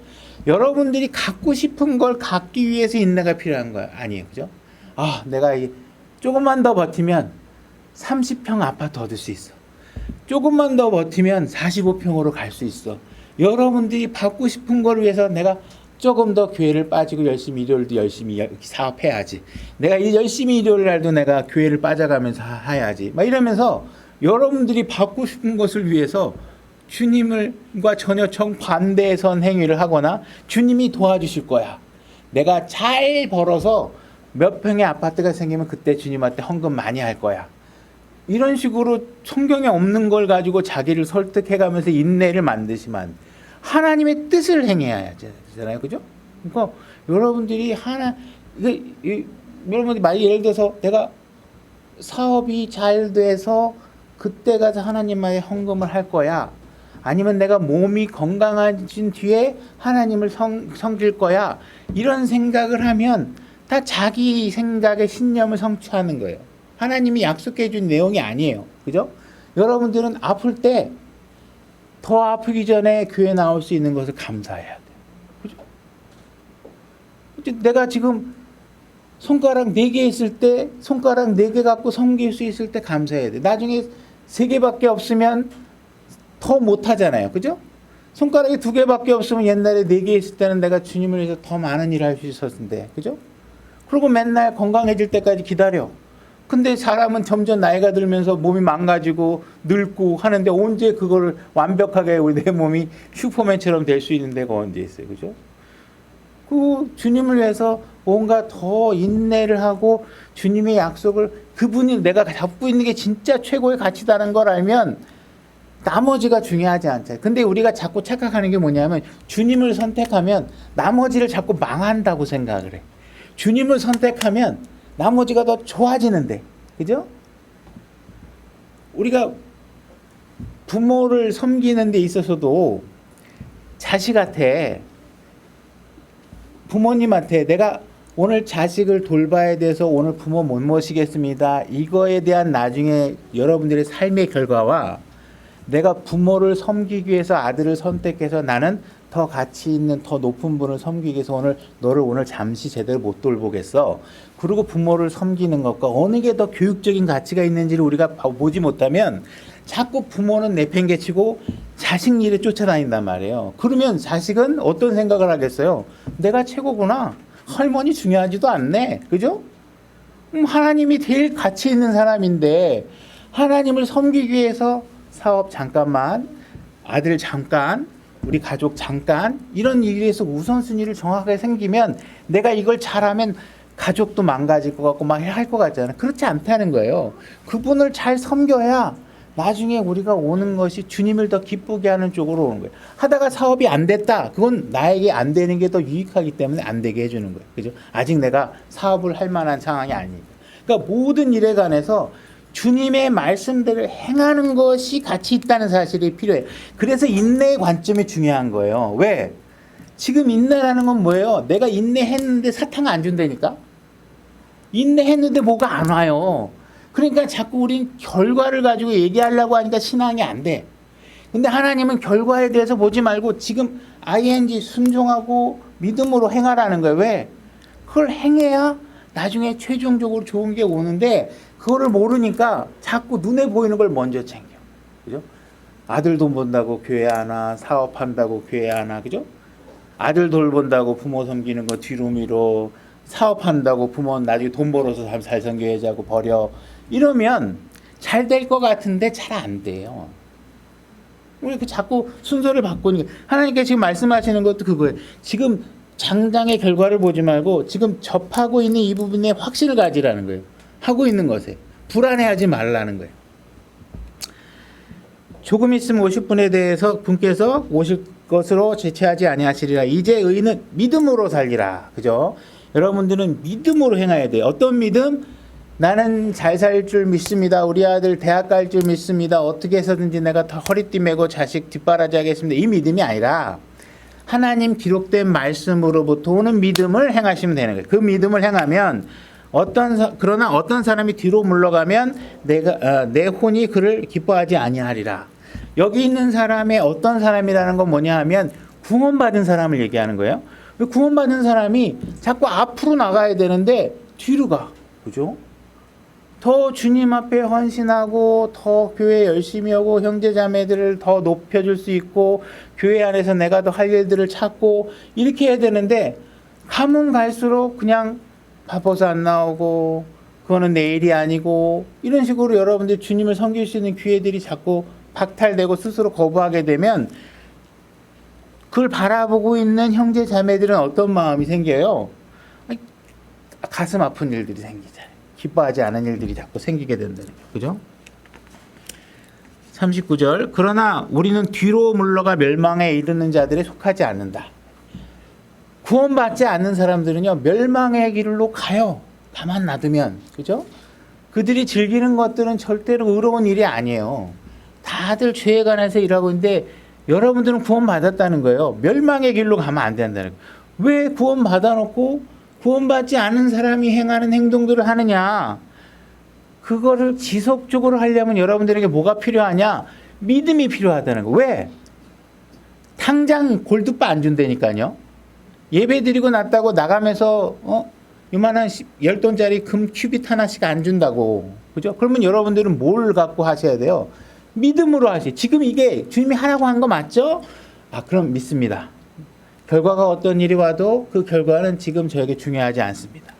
여러분들이 갖고 싶은 걸 갖기 위해서 인내가 필요한 거야. 아니에요. 그죠? 내가 조금만 더 버티면 30평 아파트 얻을 수 있어. 조금만 더 버티면 45평으로 갈 수 있어. 여러분들이 받고 싶은 걸 위해서 내가 조금 더 교회를 빠지고 열심히 일요일도 열심히 사업해야지. 내가 열심히 일요일 날도 내가 교회를 빠져가면서 해야지. 막 이러면서 여러분들이 받고 싶은 것을 위해서 주님과 전혀 정반대선 행위를 하거나 주님이 도와주실 거야. 내가 잘 벌어서 몇 평의 아파트가 생기면 그때 주님한테 헌금 많이 할 거야. 이런 식으로 성경에 없는 걸 가지고 자기를 설득해가면서 인내를 만드시면 하나님의 뜻을 행해야 되잖아요. 그죠? 그러니까 여러분들이 여러분들이 예를 들어서 내가 사업이 잘 돼서 그때 가서 하나님만의 헌금을 할 거야. 아니면 내가 몸이 건강해진 뒤에 하나님을 섬길 거야. 이런 생각을 하면 다 자기 생각의 신념을 성취하는 거예요. 하나님이 약속해 준 내용이 아니에요. 그죠? 여러분들은 아플 때 더 아프기 전에 교회 나올 수 있는 것을 감사해야 돼. 그죠? 내가 지금 손가락 4개 있을 때, 손가락 4개 갖고 섬길 수 있을 때 감사해야 돼. 나중에 3개밖에 없으면 더 못하잖아요. 그죠? 손가락이 2개밖에 없으면 옛날에 4개 있을 때는 내가 주님을 위해서 더 많은 일을 할 수 있었는데. 그죠? 그리고 맨날 건강해질 때까지 기다려. 근데 사람은 점점 나이가 들면서 몸이 망가지고 늙고 하는데 언제 그거를 완벽하게 내 몸이 슈퍼맨처럼 될 수 있는 데가 언제 있어요. 그죠? 그 주님을 위해서 뭔가 더 인내를 하고 주님의 약속을 그분이 내가 잡고 있는 게 진짜 최고의 가치다는 걸 알면 나머지가 중요하지 않잖아요. 근데 우리가 자꾸 착각하는 게 뭐냐면 주님을 선택하면 나머지를 자꾸 망한다고 생각을 해. 주님을 선택하면 나머지가 더 좋아지는데, 그죠? 우리가 부모를 섬기는 데 있어서도 자식한테, 부모님한테 내가 오늘 자식을 돌봐야 돼서 오늘 부모 못 모시겠습니다. 이거에 대한 나중에 여러분들의 삶의 결과와 내가 부모를 섬기기 위해서 아들을 선택해서 나는 더 가치 있는 더 높은 분을 섬기기 위해서 너를 오늘 잠시 제대로 못 돌보겠어. 그리고 부모를 섬기는 것과 어느 게 더 교육적인 가치가 있는지를 우리가 보지 못하면 자꾸 부모는 내팽개치고 자식 일에 쫓아다닌단 말이에요. 그러면 자식은 어떤 생각을 하겠어요? 내가 최고구나. 할머니 중요하지도 않네. 그죠? 하나님이 제일 가치 있는 사람인데 하나님을 섬기기 위해서 사업 잠깐만, 아들 잠깐, 우리 가족 잠깐 이런 일에서 우선순위를 정확하게 생기면 내가 이걸 잘하면 가족도 망가질 것 같고 막 할 것 같잖아요. 그렇지 않다는 거예요. 그분을 잘 섬겨야 나중에 우리가 오는 것이 주님을 더 기쁘게 하는 쪽으로 오는 거예요. 하다가 사업이 안 됐다. 그건 나에게 안 되는 게 더 유익하기 때문에 안 되게 해주는 거예요. 그죠? 아직 내가 사업을 할 만한 상황이 아니니까. 그러니까 모든 일에 관해서 주님의 말씀대로 행하는 것이 가치 있다는 사실이 필요해요. 그래서 인내의 관점이 중요한 거예요. 왜? 지금 인내라는 건 뭐예요? 내가 인내했는데 사탕 안 준다니까? 인내했는데 뭐가 안 와요. 그러니까 자꾸 우린 결과를 가지고 얘기하려고 하니까 신앙이 안 돼. 근데 하나님은 결과에 대해서 보지 말고 지금 ing 순종하고 믿음으로 행하라는 거예요. 왜? 그걸 행해야 나중에 최종적으로 좋은 게 오는데 그거를 모르니까 자꾸 눈에 보이는 걸 먼저 챙겨. 그죠? 아들 돈 번다고 교회 안 와, 사업한다고 교회 안 와. 그죠? 아들 돌본다고 부모 섬기는 거 뒤로 미뤄, 사업한다고 부모는 나중에 돈 벌어서 잘 섬겨야지 버려. 이러면 잘 될 것 같은데 잘 안 돼요. 우리 자꾸 순서를 바꾸니까 하나님께서 지금 말씀하시는 것도 그거예요. 지금 장장의 결과를 보지 말고 지금 접하고 있는 이 부분에 확신을 가지라는 거예요. 하고 있는 것에 불안해하지 말라는 거예요. 조금 있으면 오실 분에 대해서 분께서 오실 것으로 지체하지 아니하시리라. 이제 의인은 믿음으로 살리라. 그죠? 여러분들은 믿음으로 행해야 돼요. 어떤 믿음? 나는 잘 살 줄 믿습니다. 우리 아들 대학 갈 줄 믿습니다. 어떻게 해서든지 내가 허리띠 메고 자식 뒷바라지 하겠습니다. 이 믿음이 아니라 하나님 기록된 말씀으로부터 오는 믿음을 행하시면 되는 거예요. 그 믿음을 행하면 그러나 어떤 사람이 뒤로 물러가면 내 혼이 그를 기뻐하지 아니하리라. 여기 있는 사람의 어떤 사람이라는 건 뭐냐 하면 구원받은 사람을 얘기하는 거예요. 구원받은 사람이 자꾸 앞으로 나가야 되는데 뒤로 가. 그죠? 더 주님 앞에 헌신하고 더 교회 열심히 하고 형제 자매들을 더 높여줄 수 있고 교회 안에서 내가 더 할 일들을 찾고 이렇게 해야 되는데 가면 갈수록 그냥 바빠서 안 나오고 그거는 내 일이 아니고 이런 식으로 여러분들 주님을 섬길 수 있는 기회들이 자꾸 박탈되고 스스로 거부하게 되면 그걸 바라보고 있는 형제 자매들은 어떤 마음이 생겨요? 가슴 아픈 일들이 생기잖아요. 기뻐하지 않은 일들이 자꾸 생기게 된다는 거죠. 그죠? 39절. 그러나 우리는 뒤로 물러가 멸망에 이르는 자들에 속하지 않는다. 구원받지 않는 사람들은요, 멸망의 길로 가요. 가만 놔두면. 그죠? 그들이 즐기는 것들은 절대로 의로운 일이 아니에요. 다들 죄에 관해서 일하고 있는데 여러분들은 구원받았다는 거예요. 멸망의 길로 가면 안 된다는 거예요. 왜 구원받아놓고 구원받지 않은 사람이 행하는 행동들을 하느냐? 그거를 지속적으로 하려면 여러분들에게 뭐가 필요하냐? 믿음이 필요하다는 거. 왜? 당장 골드바 안 준다니까요. 예배 드리고 났다고 나가면서 요만한 10돈짜리 금 큐빗 하나씩 안 준다고. 그죠? 그러면 여러분들은 뭘 갖고 하셔야 돼요? 믿음으로 하시. 지금 이게 주님이 하라고 한 거 맞죠? 그럼 믿습니다. 결과가 어떤 일이 와도 그 결과는 지금 저에게 중요하지 않습니다.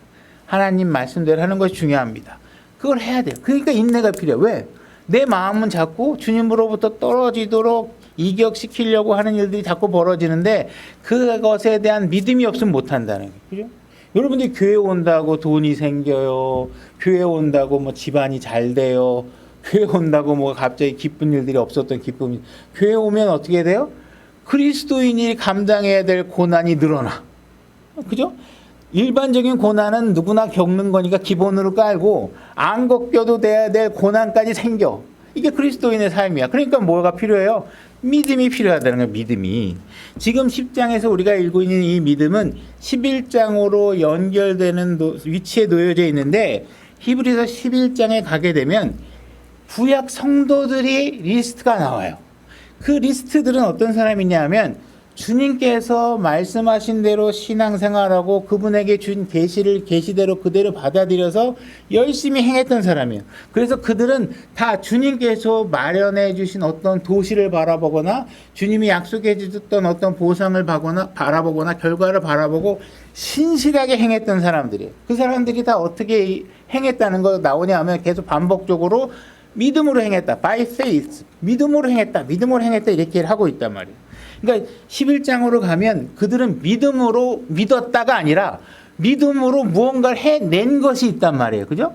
하나님 말씀대로 하는 것이 중요합니다. 그걸 해야 돼요. 그러니까 인내가 필요해요. 왜? 내 마음은 자꾸 주님으로부터 떨어지도록 이격시키려고 하는 일들이 자꾸 벌어지는데 그것에 대한 믿음이 없으면 못한다는 거예요. 그죠? 여러분들이 교회 온다고 돈이 생겨요. 교회 온다고 뭐 집안이 잘 돼요. 교회 온다고 뭐 갑자기 기쁜 일들이 없었던 기쁨이. 교회 오면 어떻게 돼요? 그리스도인이 감당해야 될 고난이 늘어나. 그죠? 일반적인 고난은 누구나 겪는 거니까 기본으로 깔고 안 겪어도 돼야 될 고난까지 생겨. 이게 그리스도인의 삶이야. 그러니까 뭐가 필요해요? 믿음이 필요하다는 거예요. 믿음이. 지금 10장에서 우리가 읽고 있는 이 믿음은 11장으로 연결되는 위치에 놓여져 있는데 히브리서 11장에 가게 되면 구약 성도들이 리스트가 나와요. 그 리스트들은 어떤 사람이냐 하면 주님께서 말씀하신 대로 신앙생활하고 그분에게 준 계시를 계시대로 그대로 받아들여서 열심히 행했던 사람이에요. 그래서 그들은 다 주님께서 마련해 주신 어떤 도시를 바라보거나 주님이 약속해 주셨던 어떤 보상을 바라보거나 결과를 바라보고 신실하게 행했던 사람들이에요. 그 사람들이 다 어떻게 행했다는 거 나오냐 하면 계속 반복적으로 믿음으로 행했다. By faith. 믿음으로 행했다. 믿음으로 행했다. 이렇게 하고 있단 말이에요. 그러니까 11장으로 가면 그들은 믿음으로 믿었다가 아니라 믿음으로 무언가를 해낸 것이 있단 말이에요. 그죠?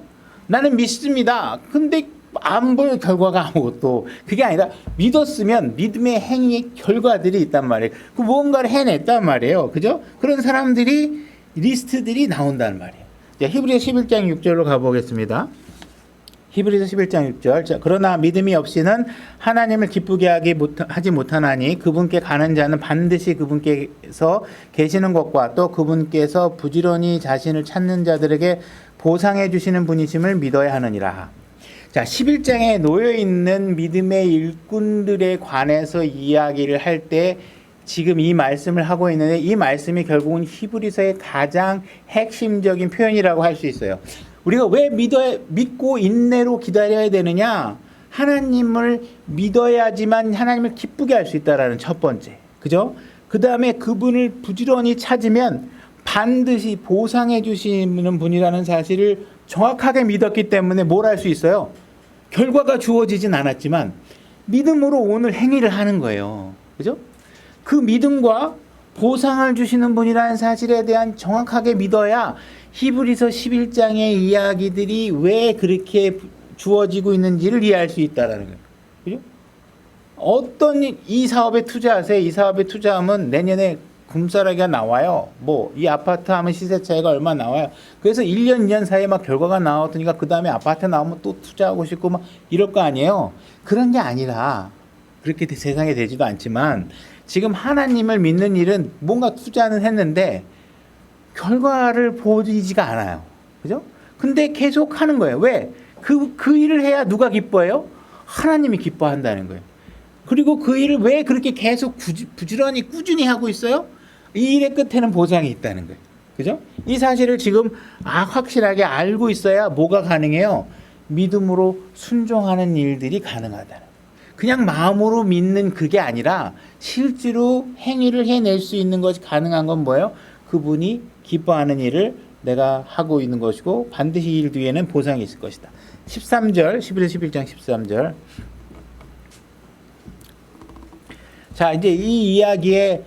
나는 믿습니다. 근데 안 보여 결과가 아무것도. 그게 아니라 믿었으면 믿음의 행위의 결과들이 있단 말이에요. 그 무언가를 해냈단 말이에요. 그죠? 그런 사람들이 리스트들이 나온다는 말이에요. 자, 히브리서 11장 6절로 가보겠습니다. 히브리서 11장 6절. 자, 그러나 믿음이 없이는 하나님을 기쁘게 하지 못하나니 그분께 가는 자는 반드시 그분께서 계시는 것과 또 그분께서 부지런히 자신을 찾는 자들에게 보상해 주시는 분이심을 믿어야 하느니라. 자, 11장에 놓여 있는 믿음의 일꾼들에 관해서 이야기를 할 때 지금 이 말씀을 하고 있는데 이 말씀이 결국은 히브리서의 가장 핵심적인 표현이라고 할 수 있어요. 우리가 왜 믿고 인내로 기다려야 되느냐? 하나님을 믿어야지만 하나님을 기쁘게 할 수 있다라는 첫 번째. 그죠? 그 다음에 그분을 부지런히 찾으면 반드시 보상해 주시는 분이라는 사실을 정확하게 믿었기 때문에 뭘 할 수 있어요? 결과가 주어지진 않았지만 믿음으로 오늘 행위를 하는 거예요. 그죠? 그 믿음과 보상을 주시는 분이라는 사실에 대한 정확하게 믿어야 히브리서 11장의 이야기들이 왜 그렇게 주어지고 있는지를 이해할 수 있다는 거예요. 그죠? 어떤 이 사업에 투자하세요. 이 사업에 투자하면 내년에 금싸라기가 나와요. 뭐 이 아파트 하면 시세 차이가 얼마 나와요. 그래서 1년 2년 사이에 막 결과가 나왔으니까 그 다음에 아파트 나오면 또 투자하고 싶고 막 이럴 거 아니에요. 그런 게 아니라 그렇게 세상에 되지도 않지만 지금 하나님을 믿는 일은 뭔가 투자는 했는데 결과를 보이지가 않아요. 그죠? 근데 계속 하는 거예요. 왜? 그 일을 해야 누가 기뻐해요? 하나님이 기뻐한다는 거예요. 그리고 그 일을 왜 그렇게 계속 부지런히 꾸준히 하고 있어요? 이 일의 끝에는 보상이 있다는 거예요. 그죠? 이 사실을 지금 확실하게 알고 있어야 뭐가 가능해요? 믿음으로 순종하는 일들이 가능하다는 거예요. 그냥 마음으로 믿는 그게 아니라 실제로 행위를 해낼 수 있는 것이 가능한 건 뭐예요? 그분이 기뻐하는 일을 내가 하고 있는 것이고 반드시 이 일 뒤에는 보상이 있을 것이다. 13절, 11장 13절. 자, 이제 이 이야기의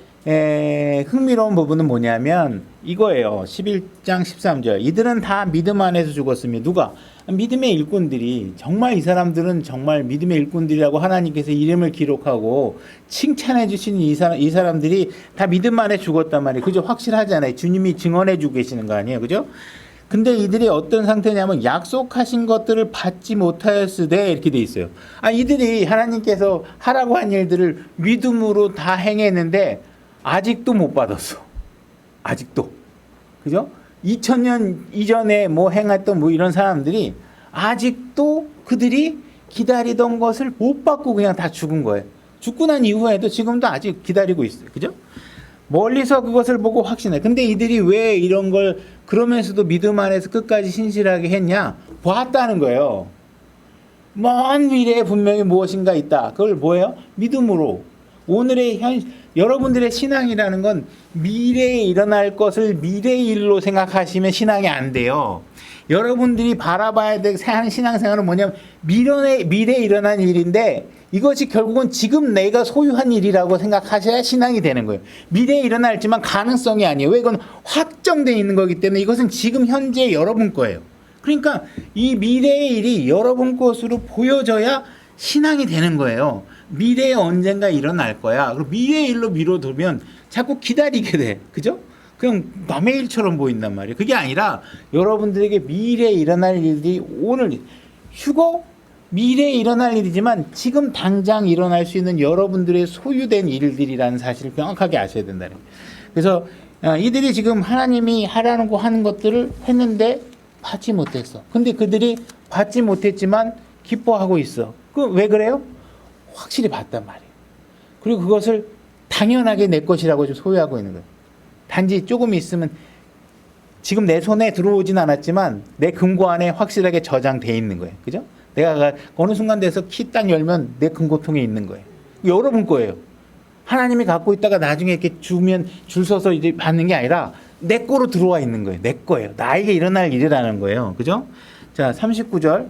흥미로운 부분은 뭐냐면 이거예요. 11장 13절. 이들은 다 믿음 안에서 죽었으며 누가? 믿음의 일꾼들이 정말 이 사람들은 정말 믿음의 일꾼들이라고 하나님께서 이름을 기록하고 칭찬해 주시는 이 사람들이 다 믿음 안에 죽었단 말이에요. 그죠? 확실하잖아요. 주님이 증언해 주고 계시는 거 아니에요. 그죠? 근데 이들이 어떤 상태냐면 약속하신 것들을 받지 못하였으되 이렇게 돼 있어요. 이들이 하나님께서 하라고 한 일들을 믿음으로 다 행했는데 아직도 못 받았어. 아직도. 그죠? 2000년 이전에 뭐 행했던 뭐 이런 사람들이 아직도 그들이 기다리던 것을 못 받고 그냥 다 죽은 거예요. 죽고 난 이후에도 지금도 아직 기다리고 있어요. 그죠? 멀리서 그것을 보고 확신해. 근데 이들이 왜 이런 걸 그러면서도 믿음 안에서 끝까지 신실하게 했냐? 보았다는 거예요. 먼 미래에 분명히 무엇인가 있다. 그걸 뭐예요? 믿음으로. 오늘의 여러분들의 신앙이라는 건 미래에 일어날 것을 미래의 일로 생각하시면 신앙이 안 돼요. 여러분들이 바라봐야 될 신앙생활은 뭐냐면 미래에 일어난 일인데 이것이 결국은 지금 내가 소유한 일이라고 생각하셔야 신앙이 되는 거예요. 미래에 일어날지만 가능성이 아니에요. 왜? 이건 확정되어 있는 거기 때문에 이것은 지금 현재 여러분 거예요. 그러니까 이 미래의 일이 여러분 것으로 보여져야 신앙이 되는 거예요. 미래에 언젠가 일어날 거야. 그리고 미래의 일로 미뤄두면 자꾸 기다리게 돼. 그죠? 그냥 남의 일처럼 보인단 말이에요. 그게 아니라 여러분들에게 미래에 일어날 일들이 오늘 휴거 미래에 일어날 일이지만 지금 당장 일어날 수 있는 여러분들의 소유된 일들이라는 사실을 명확하게 아셔야 된다는 거예요. 그래서 이들이 지금 하나님이 하라는 거 하는 것들을 했는데 받지 못했어. 근데 그들이 받지 못했지만 기뻐하고 있어. 그 왜 그래요? 확실히 봤단 말이에요. 그리고 그것을 당연하게 내 것이라고 소유하고 있는 거예요. 단지 조금 있으면 지금 내 손에 들어오진 않았지만 내 금고 안에 확실하게 저장돼 있는 거예요. 그죠? 내가 어느 순간 돼서 키 딱 열면 내 금고통에 있는 거예요. 여러분 거예요. 하나님이 갖고 있다가 나중에 이렇게 주면 줄 서서 이제 받는 게 아니라 내 거로 들어와 있는 거예요. 내 거예요. 나에게 일어날 일이라는 거예요. 그죠? 자, 39절.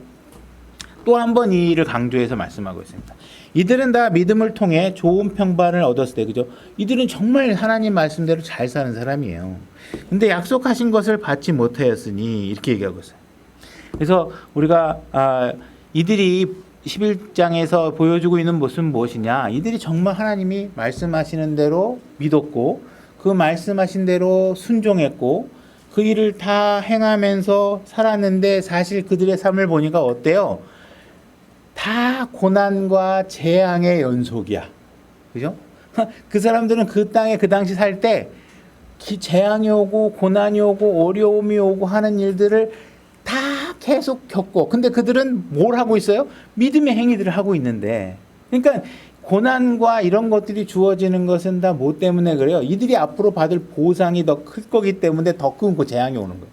또 한 번 이 일을 강조해서 말씀하고 있습니다. 이들은 다 믿음을 통해 좋은 평판을 얻었을 때, 그죠? 이들은 정말 하나님 말씀대로 잘 사는 사람이에요. 근데 약속하신 것을 받지 못하였으니 이렇게 얘기하고 있어요. 그래서 우리가 이들이 11장에서 보여주고 있는 모습은 무엇이냐? 이들이 정말 하나님이 말씀하시는 대로 믿었고 그 말씀하신 대로 순종했고 그 일을 다 행하면서 살았는데 사실 그들의 삶을 보니까 어때요? 다 고난과 재앙의 연속이야. 그죠? 그 사람들은 그 땅에 그 당시 살 때 재앙이 오고 고난이 오고 어려움이 오고 하는 일들을 다 계속 겪고 근데 그들은 뭘 하고 있어요? 믿음의 행위들을 하고 있는데 그러니까 고난과 이런 것들이 주어지는 것은 다 뭐 때문에 그래요? 이들이 앞으로 받을 보상이 더 클 거기 때문에 더 큰 재앙이 오는 거예요.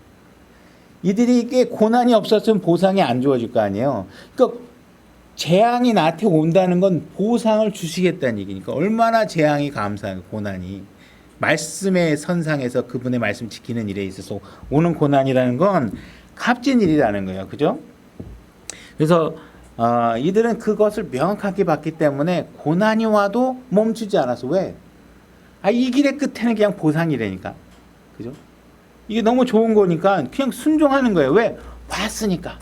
이들에게 고난이 없었으면 보상이 안 주어질 거 아니에요. 그러니까 재앙이 나한테 온다는 건 보상을 주시겠다는 얘기니까 얼마나 재앙이 감사해요. 고난이. 말씀의 선상에서 그분의 말씀 지키는 일에 있어서 오는 고난이라는 건 값진 일이라는 거예요. 그죠? 그래서 이들은 그것을 명확하게 봤기 때문에 고난이 와도 멈추지 않아서 왜? 이 길의 끝에는 그냥 보상이라니까. 그죠? 이게 너무 좋은 거니까 그냥 순종하는 거예요. 왜? 봤으니까.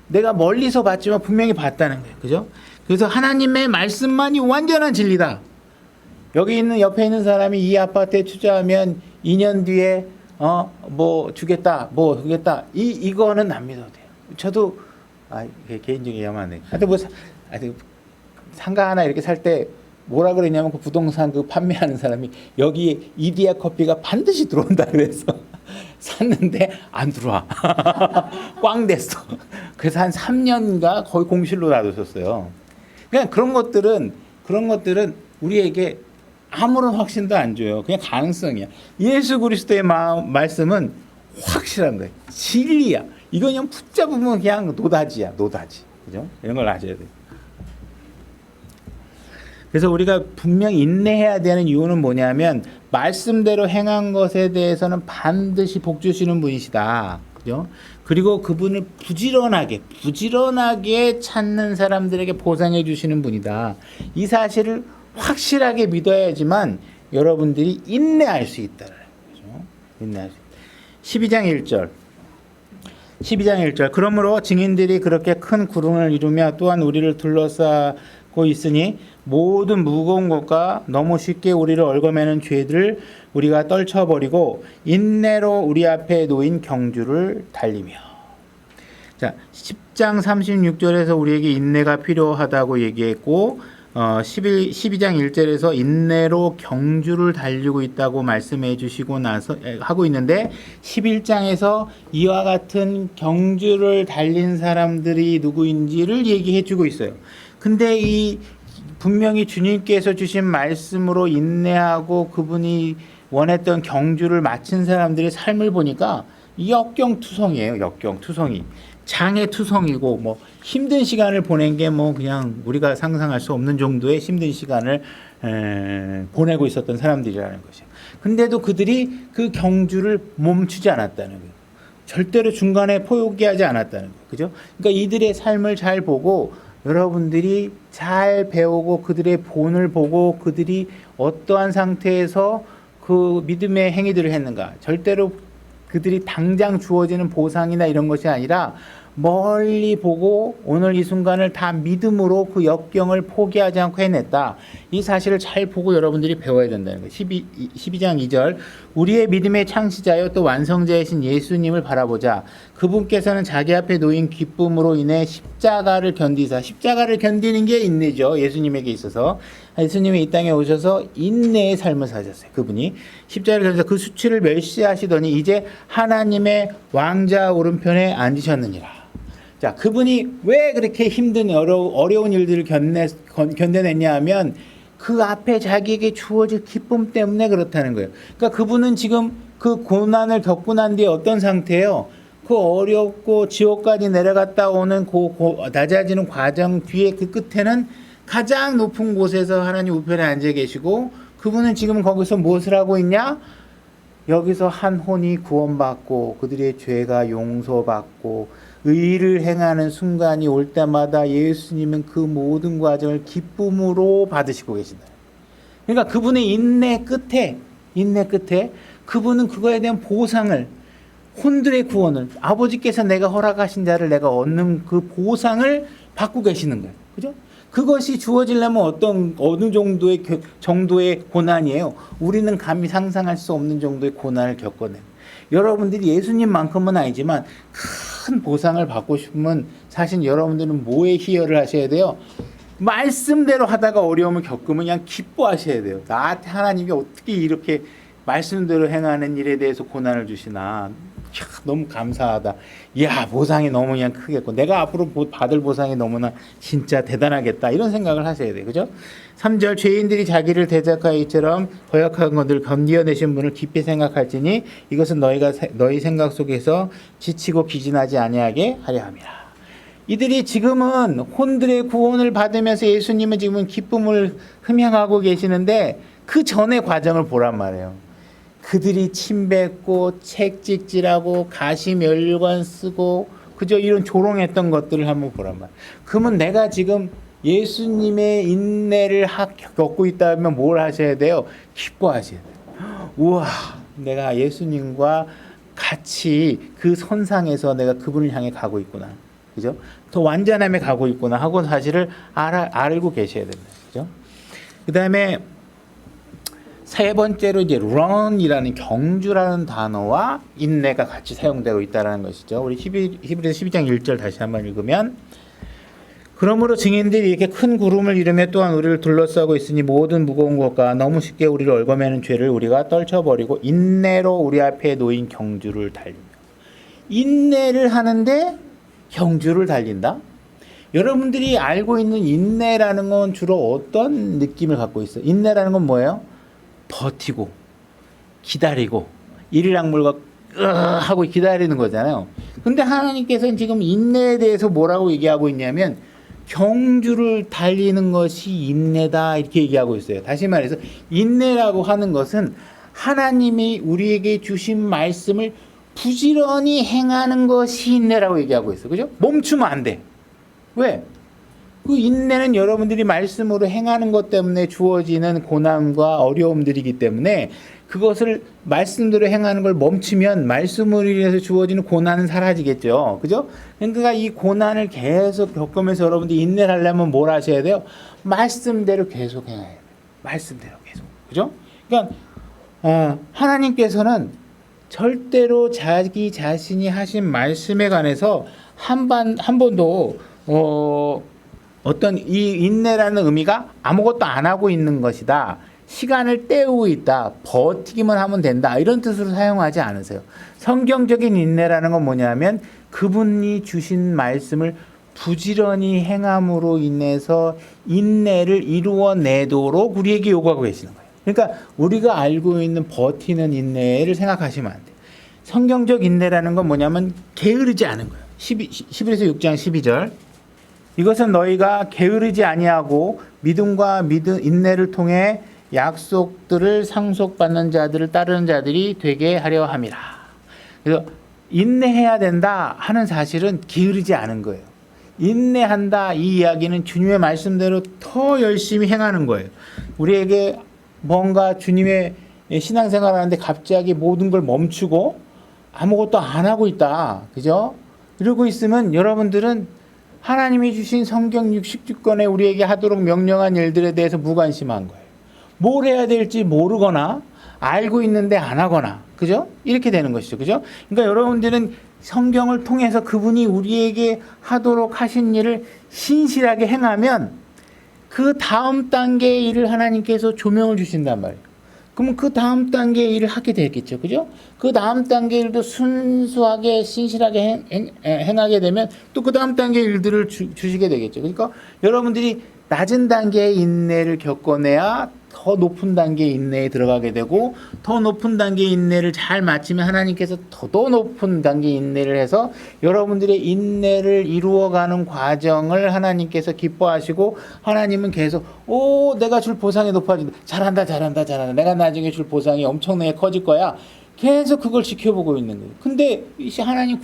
내가 멀리서 봤지만 분명히 봤다는 거예요. 그죠? 그래서 하나님의 말씀만이 완전한 진리다. 여기 있는 옆에 있는 사람이 이 아파트에 투자하면 2년 뒤에 뭐 주겠다. 이거는 안 믿어도 돼요. 저도 개인적인 얘기하면 하여튼 상가 하나 이렇게 살 때 뭐라 그러냐면 그 부동산 그 판매하는 사람이 여기 이디야 커피가 반드시 들어온다 그래서 샀는데 안 들어와. 꽝 됐어. 그래서 한 3년인가 거의 공실로 놔뒀었어요. 그냥 그런 것들은 우리에게 아무런 확신도 안 줘요. 그냥 가능성이야. 예수 그리스도의 말씀은 확실한 거예요. 진리야. 이거 그냥 붙잡으면 그냥 노다지야. 그죠? 이런 걸 아셔야 돼요. 그래서 우리가 분명히 인내해야 되는 이유는 뭐냐면 말씀대로 행한 것에 대해서는 반드시 복 주시는 분이시다. 그죠? 그리고 그분을 부지런하게 찾는 사람들에게 보상해 주시는 분이다. 이 사실을 확실하게 믿어야지만 여러분들이 인내할 수 있다. 그죠? 인내할 수 있다. 12장 1절 그러므로 증인들이 그렇게 큰 구름을 이루며 또한 우리를 둘러싸고 있으니 모든 무거운 것과 너무 쉽게 우리를 얽어매는 죄들을 우리가 떨쳐버리고 인내로 우리 앞에 놓인 경주를 달리며. 자, 10장 36절에서 우리에게 인내가 필요하다고 얘기했고 12장 1절에서 인내로 경주를 달리고 있다고 말씀해 주시고 나서 하고 있는데 11장에서 이와 같은 경주를 달린 사람들이 누구인지를 얘기해 주고 있어요. 근데 이 분명히 주님께서 주신 말씀으로 인내하고 그분이 원했던 경주를 마친 사람들의 삶을 보니까 역경투성이에요. 역경투성이. 장애투성이고 뭐 힘든 시간을 보낸 게 뭐 그냥 우리가 상상할 수 없는 정도의 힘든 시간을 보내고 있었던 사람들이라는 것이에요. 근데도 그들이 그 경주를 멈추지 않았다는 거예요. 절대로 중간에 포기하지 않았다는 거예요. 그죠? 그러니까 이들의 삶을 잘 보고 여러분들이 잘 배우고 그들의 본을 보고 그들이 어떠한 상태에서 그 믿음의 행위들을 했는가. 절대로 그들이 당장 주어지는 보상이나 이런 것이 아니라 멀리 보고 오늘 이 순간을 다 믿음으로 그 역경을 포기하지 않고 해냈다. 이 사실을 잘 보고 여러분들이 배워야 된다는 거예요. 12장 2절 우리의 믿음의 창시자여 또 완성자이신 예수님을 바라보자. 그분께서는 자기 앞에 놓인 기쁨으로 인해 십자가를 견디는 게 인내죠. 예수님에게 있어서 예수님이 이 땅에 오셔서 인내의 삶을 사셨어요. 그분이 십자가를 견디서 그 수치를 멸시하시더니 이제 하나님의 왕자 오른편에 앉으셨느니라. 자, 그분이 왜 그렇게 힘든 어려운 일들을 견뎌냈냐 하면 그 앞에 자기에게 주어질 기쁨 때문에 그렇다는 거예요. 그러니까 그분은 지금 그 고난을 겪고 난 뒤에 어떤 상태예요? 그 어렵고 지옥까지 내려갔다 오는 낮아지는 과정 뒤에 그 끝에는 가장 높은 곳에서 하나님 우편에 앉아 계시고 그분은 지금 거기서 무엇을 하고 있냐? 여기서 한 혼이 구원받고 그들의 죄가 용서받고 의를 행하는 순간이 올 때마다 예수님은 그 모든 과정을 기쁨으로 받으시고 계신다. 그러니까 그분의 인내 끝에 그분은 그거에 대한 보상을 혼들의 구원을 아버지께서 내가 허락하신 자를 내가 얻는 그 보상을 받고 계시는 거예요. 그죠? 그것이 주어지려면 어느 정도의 고난이에요. 우리는 감히 상상할 수 없는 정도의 고난을 겪어낸. 여러분들이 예수님만큼은 아니지만 큰 보상을 받고 싶으면 사실 여러분들은 뭐에 희열을 하셔야 돼요? 말씀대로 하다가 어려움을 겪으면 그냥 기뻐하셔야 돼요. 나한테 하나님이 어떻게 이렇게 말씀대로 행하는 일에 대해서 고난을 주시나. 너무 감사하다. 이야, 보상이 너무 그냥 크겠고 내가 앞으로 받을 보상이 너무나 진짜 대단하겠다. 이런 생각을 하셔야 돼요. 그죠? 3절 죄인들이 자기를 대적하여 이처럼 거역한 것들을 건드려내신 분을 깊이 생각할지니 이것은 너희 생각 속에서 지치고 기진하지 아니하게 하려 함이라. 이들이 지금은 혼들의 구원을 받으면서 예수님은 지금은 기쁨을 흠양하고 계시는데 그 전의 과정을 보란 말이에요. 그들이 침 뱉고 책 찍질하고 가시면류관 쓰고 그저 이런 조롱했던 것들을 한번 보란 말이야. 그러면 내가 지금 예수님의 인내를 겪고 있다면 뭘 하셔야 돼요? 기뻐하셔야 돼요. 우와, 내가 예수님과 같이 그 선상에서 내가 그분을 향해 가고 있구나. 그죠? 더 완전함에 가고 있구나 하고 사실을 알고 계셔야 됩니다. 그죠? 그 다음에 세 번째로 이제 run이라는 경주라는 단어와 인내가 같이 사용되고 있다는 것이죠. 우리 히브리서 12장 1절 다시 한번 읽으면 그러므로 증인들이 이렇게 큰 구름을 이루며 또한 우리를 둘러싸고 있으니 모든 무거운 것과 너무 쉽게 우리를 얽어매는 죄를 우리가 떨쳐버리고 인내로 우리 앞에 놓인 경주를 달리며 인내를 하는데 경주를 달린다? 여러분들이 알고 있는 인내라는 건 주로 어떤 느낌을 갖고 있어요? 인내라는 건 뭐예요? 버티고 기다리고 이리락물과 하고 기다리는 거잖아요. 근데 하나님께서는 지금 인내에 대해서 뭐라고 얘기하고 있냐면 경주를 달리는 것이 인내다 이렇게 얘기하고 있어요. 다시 말해서 인내라고 하는 것은 하나님이 우리에게 주신 말씀을 부지런히 행하는 것이 인내라고 얘기하고 있어요. 그죠? 멈추면 안 돼. 왜? 그 인내는 여러분들이 말씀으로 행하는 것 때문에 주어지는 고난과 어려움들이기 때문에 그것을 말씀대로 행하는 걸 멈추면 말씀으로 인해서 주어지는 고난은 사라지겠죠. 그죠? 그러니까 이 고난을 계속 겪으면서 여러분들이 인내를 하려면 뭘 하셔야 돼요? 말씀대로 계속 행해야 돼요. 말씀대로 계속. 그죠? 그러니까 하나님께서는 절대로 자기 자신이 하신 말씀에 관해서 한 번도 어떤 이 인내라는 의미가 아무것도 안 하고 있는 것이다. 시간을 때우고 있다. 버티기만 하면 된다. 이런 뜻으로 사용하지 않으세요. 성경적인 인내라는 건 뭐냐면 그분이 주신 말씀을 부지런히 행함으로 인해서 인내를 이루어내도록 우리에게 요구하고 계시는 거예요. 그러니까 우리가 알고 있는 버티는 인내를 생각하시면 안 돼요. 성경적 인내라는 건 뭐냐면 게으르지 않은 거예요. 11에서 6장 12절 이것은 너희가 게으르지 아니하고 믿음과 인내를 통해 약속들을 상속받는 자들을 따르는 자들이 되게 하려 함이라. 그래서 인내해야 된다 하는 사실은 게으르지 않은 거예요. 인내한다 이 이야기는 주님의 말씀대로 더 열심히 행하는 거예요. 우리에게 뭔가 주님의 신앙생활 하는데 갑자기 모든 걸 멈추고 아무것도 안 하고 있다. 그죠? 이러고 있으면 여러분들은 하나님이 주신 성경 69권에 우리에게 하도록 명령한 일들에 대해서 무관심한 거예요. 뭘 해야 될지 모르거나 알고 있는데 안 하거나 그죠? 이렇게 되는 것이죠. 그죠? 그러니까 여러분들은 성경을 통해서 그분이 우리에게 하도록 하신 일을 신실하게 행하면 그 다음 단계의 일을 하나님께서 조명을 주신단 말이에요. 그러면 그 다음 단계의 일을 하게 되겠죠. 그죠? 그 다음 단계 일도 순수하게 신실하게 행하게 되면 또 그 다음 단계 일들을 주시게 되겠죠. 그러니까 여러분들이 낮은 단계의 인내를 겪어내야 더 높은 단계의 인내에 들어가게 되고 더 높은 단계의 인내를 잘 마치면 하나님께서 더 높은 단계의 인내를 해서 여러분들의 인내를 이루어가는 과정을 하나님께서 기뻐하시고 하나님은 계속 내가 줄 보상이 높아진다. 잘한다. 내가 나중에 줄 보상이 엄청나게 커질 거야. 계속 그걸 지켜보고 있는 거예요. 근데 하나님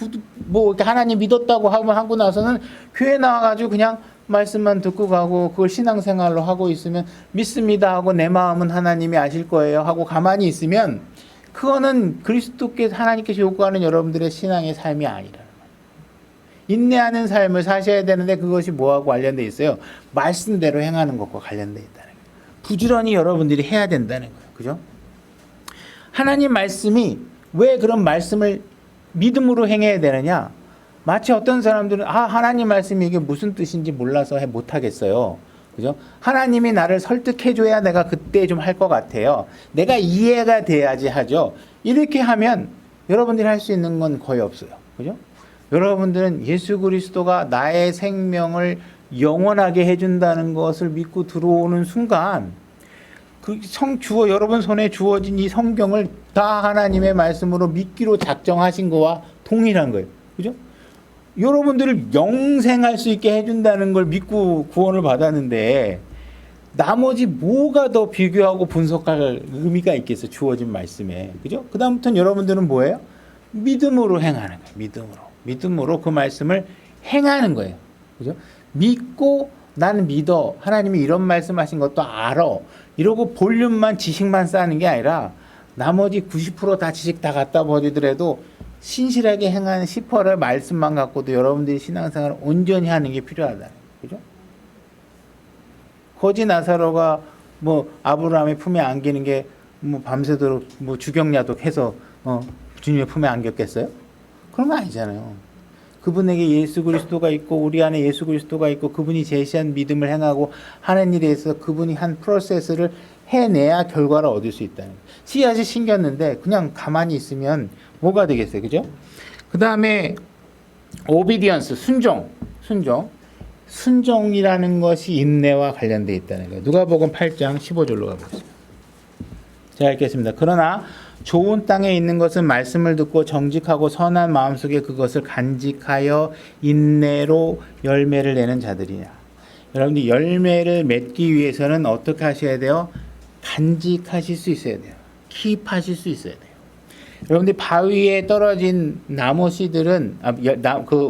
하나님 믿었다고 하고 나서는 교회 나와가지고 그냥 말씀만 듣고 가고 그걸 신앙생활로 하고 있으면 믿습니다 하고 내 마음은 하나님이 아실 거예요 하고 가만히 있으면 그거는 그리스도께서 하나님께서 요구하는 여러분들의 신앙의 삶이 아니라 인내하는 삶을 사셔야 되는데 그것이 뭐하고 관련돼 있어요? 말씀대로 행하는 것과 관련돼 있다는 거예요. 부지런히 여러분들이 해야 된다는 거예요. 그죠? 하나님 말씀이 왜 그런 말씀을 믿음으로 행해야 되느냐? 마치 어떤 사람들은 하나님 말씀이 이게 무슨 뜻인지 몰라서 못하겠어요. 그죠? 하나님이 나를 설득해줘야 내가 그때 좀 할 것 같아요. 내가 이해가 돼야지 하죠. 이렇게 하면 여러분들이 할 수 있는 건 거의 없어요. 그죠? 여러분들은 예수 그리스도가 나의 생명을 영원하게 해준다는 것을 믿고 들어오는 순간 여러분 손에 주어진 이 성경을 다 하나님의 말씀으로 믿기로 작정하신 거와 동일한 거예요. 그죠? 여러분들을 영생할 수 있게 해준다는 걸 믿고 구원을 받았는데 나머지 뭐가 더 비교하고 분석할 의미가 있겠어요? 주어진 말씀에. 그죠? 그 다음부터는 여러분들은 뭐예요? 믿음으로 행하는 거예요. 믿음으로. 믿음으로 그 말씀을 행하는 거예요. 그죠? 믿고 나는 믿어. 하나님이 이런 말씀하신 것도 알아. 이러고 볼륨만 지식만 쌓는 게 아니라 나머지 90% 다 지식 다 갖다 버리더라도 신실하게 행하는 10%의 말씀만 갖고도 여러분들이 신앙생활을 온전히 하는 게 필요하다. 그죠? 거지 나사로가 뭐 아브라함의 품에 안기는 게 뭐 밤새도록 뭐 주경야독 해서 주님의 품에 안겼겠어요? 그런 거 아니잖아요. 그분에게 예수 그리스도가 있고 우리 안에 예수 그리스도가 있고 그분이 제시한 믿음을 행하고 하는 일에 있어서 그분이 한 프로세스를 해내야 결과를 얻을 수 있다는 거예요. 씨앗이 심겼는데 그냥 가만히 있으면 뭐가 되겠어요? 그죠? 그 다음에 오비디언스, 순종이라는 것이 인내와 관련되어 있다는 거예요. 누가복음 8장 15절로 가보겠습니다. 제가 읽겠습니다. 그러나 좋은 땅에 있는 것은 말씀을 듣고 정직하고 선한 마음속에 그것을 간직하여 인내로 열매를 내는 자들이냐. 여러분들 열매를 맺기 위해서는 어떻게 하셔야 돼요? 간직하실 수 있어야 돼요. 킵하실 수 있어야 돼요. 여러분들 바위에 떨어진 나무 씨들은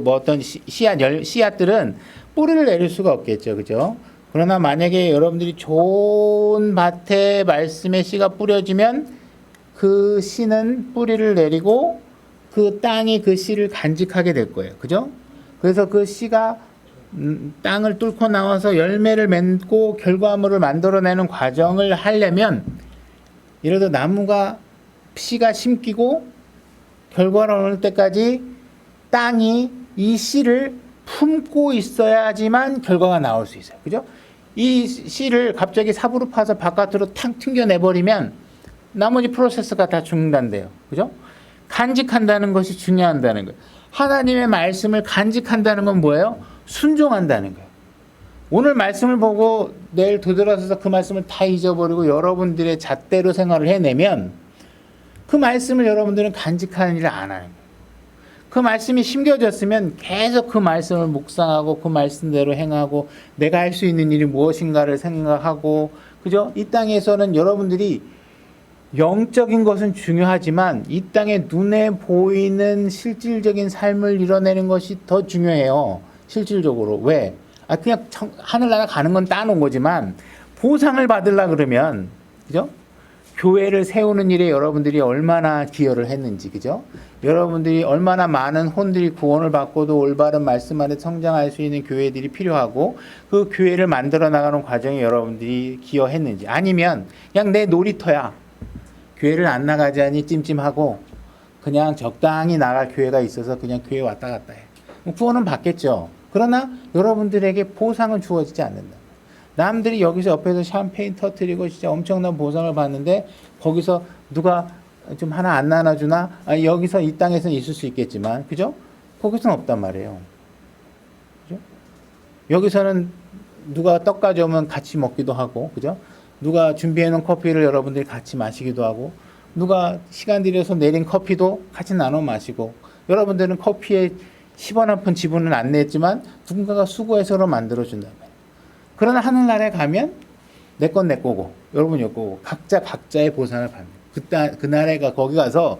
어떤 씨앗들은 뿌리를 내릴 수가 없겠죠, 그죠? 그러나 만약에 여러분들이 좋은 밭에 말씀의 씨가 뿌려지면 그 씨는 뿌리를 내리고 그 땅이 그 씨를 간직하게 될 거예요, 그죠? 그래서 그 씨가 땅을 뚫고 나와서 열매를 맺고 결과물을 만들어내는 과정을 하려면 예를 들어 나무가 씨가 심기고 결과를 얻을 때까지 땅이 이 씨를 품고 있어야지만 결과가 나올 수 있어요. 그죠? 이 씨를 갑자기 삽으로 파서 바깥으로 탁 튕겨내버리면 나머지 프로세스가 다 중단돼요. 그죠? 간직한다는 것이 중요하다는 거예요. 하나님의 말씀을 간직한다는 건 뭐예요? 순종한다는 거예요. 오늘 말씀을 보고 내일 되돌아서서 그 말씀을 다 잊어버리고 여러분들의 잣대로 생활을 해내면 그 말씀을 여러분들은 간직하는 일을 안 하는 거예요. 그 말씀이 심겨졌으면 계속 그 말씀을 묵상하고 그 말씀대로 행하고 내가 할 수 있는 일이 무엇인가를 생각하고, 그죠? 이 땅에서는 여러분들이 영적인 것은 중요하지만 이 땅에 눈에 보이는 실질적인 삶을 이뤄내는 것이 더 중요해요. 실질적으로. 왜? 그냥 하늘나라 가는 건 따놓은 거지만 보상을 받으려고 그러면, 그죠? 교회를 세우는 일에 여러분들이 얼마나 기여를 했는지, 그죠? 여러분들이 얼마나 많은 혼들이 구원을 받고도 올바른 말씀 안에 성장할 수 있는 교회들이 필요하고 그 교회를 만들어 나가는 과정에 여러분들이 기여했는지, 아니면 그냥 내 놀이터야. 교회를 안 나가자니 찜찜하고 그냥 적당히 나갈 교회가 있어서 그냥 교회 왔다 갔다 해. 구원은 받겠죠. 그러나 여러분들에게 보상은 주어지지 않는다. 남들이 여기서 옆에서 샴페인 터뜨리고 진짜 엄청난 보상을 받는데 거기서 누가 좀 하나 안 나눠주나? 여기서 이 땅에서는 있을 수 있겠지만, 그죠? 거기서는 없단 말이에요. 그죠? 여기서는 누가 떡 가져오면 같이 먹기도 하고, 그죠? 누가 준비해놓은 커피를 여러분들이 같이 마시기도 하고, 누가 시간 들여서 내린 커피도 같이 나눠 마시고, 여러분들은 커피에 10원 한 푼 지분은 안 냈지만 누군가가 수고해서 만들어준단 말이에요. 그러나 하늘나라에 가면 내 건 내 거고 여러분 your 거고 각자 각자의 보상을 받는 그 나라가 거기 가서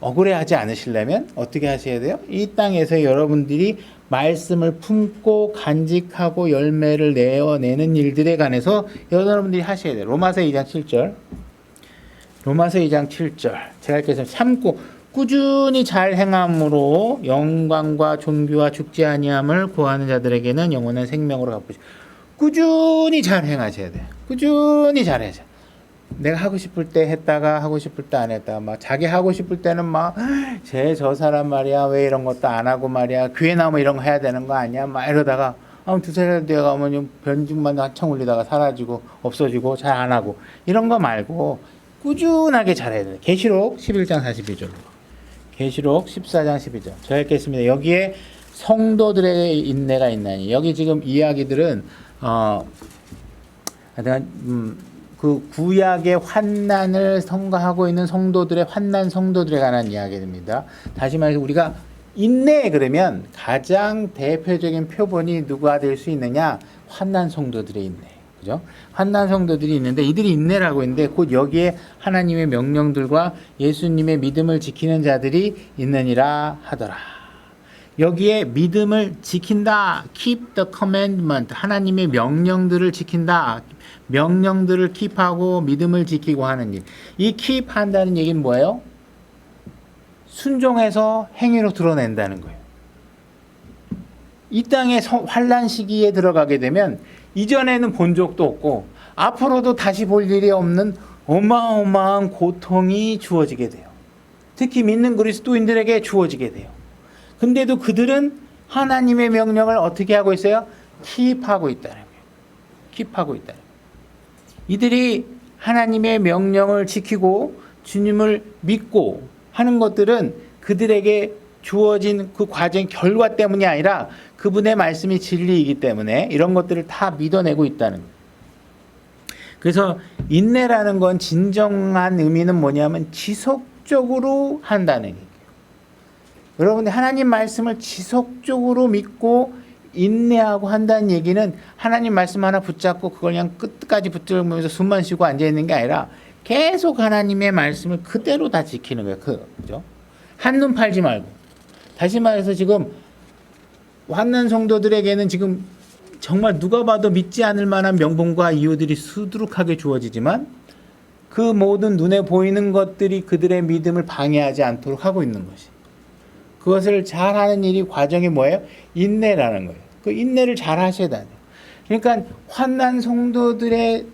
억울해하지 않으시려면 어떻게 하셔야 돼요? 이 땅에서 여러분들이 말씀을 품고 간직하고 열매를 내어내는 일들에 관해서 여러분들이 하셔야 돼요. 로마서 2장 7절. 로마서 2장 7절. 제가 읽겠습니다. 참고 꾸준히 잘 행함으로 영광과 존귀와 죽지 아니함을 구하는 자들에게는 영원한 생명으로 갚으시오. 꾸준히 잘 행하셔야 돼요. 꾸준히 잘 해야죠. 내가 하고 싶을 때 했다가 하고 싶을 때 안 했다가 막 자기 하고 싶을 때는 막 저 사람 말이야 왜 이런 것도 안 하고 말이야 교회 나오면 이런 거 해야 되는 거 아니야 막 이러다가 두세 살 되어 가면 변증만 한창 울리다가 사라지고 없어지고 잘 안 하고 이런 거 말고 꾸준하게 잘해야 돼요. 계시록 11장 42절로. 계시록 14장 12절. 제가 읽겠습니다. 여기에 성도들의 인내가 있나니. 여기 지금 이야기들은 그 구약의 환난을 통과하고 있는 성도들의 환난 성도들에 관한 이야기입니다. 다시 말해서 우리가 인내 그러면 가장 대표적인 표본이 누가 될 수 있느냐? 환난 성도들의 인내. 그죠? 환난 성도들이 있는데 이들이 인내라고 있는데 곧 여기에 하나님의 명령들과 예수님의 믿음을 지키는 자들이 있느니라 하더라. 여기에 믿음을 지킨다. keep the commandment. 하나님의 명령들을 지킨다. 명령들을 keep하고 믿음을 지키고 하는 일. 이 keep 한다는 얘기는 뭐예요? 순종해서 행위로 드러낸다는 거예요. 이 땅의 환난 시기에 들어가게 되면 이전에는 본 적도 없고 앞으로도 다시 볼 일이 없는 어마어마한 고통이 주어지게 돼요. 특히 믿는 그리스도인들에게 주어지게 돼요. 근데도 그들은 하나님의 명령을 어떻게 하고 있어요? 킵하고 있다는 거예요. 킵하고 있다는 거예요. 이들이 하나님의 명령을 지키고 주님을 믿고 하는 것들은 그들에게 주어진 그 과정 결과 때문이 아니라 그분의 말씀이 진리이기 때문에 이런 것들을 다 믿어내고 있다는 거예요. 그래서 인내라는 건 진정한 의미는 뭐냐면 지속적으로 한다는 얘기예요. 여러분들 하나님 말씀을 지속적으로 믿고 인내하고 한다는 얘기는 하나님 말씀 하나 붙잡고 그걸 그냥 끝까지 붙들면서 숨만 쉬고 앉아있는 게 아니라 계속 하나님의 말씀을 그대로 다 지키는 거예요. 그죠? 한눈 팔지 말고. 다시 말해서 지금 환난 성도들에게는 지금 정말 누가 봐도 믿지 않을 만한 명분과 이유들이 수두룩하게 주어지지만 그 모든 눈에 보이는 것들이 그들의 믿음을 방해하지 않도록 하고 있는 것이. 그것을 잘하는 일이 과정이 뭐예요? 인내라는 거예요. 그 인내를 잘 하셔야 돼요. 그러니까 환난 성도들의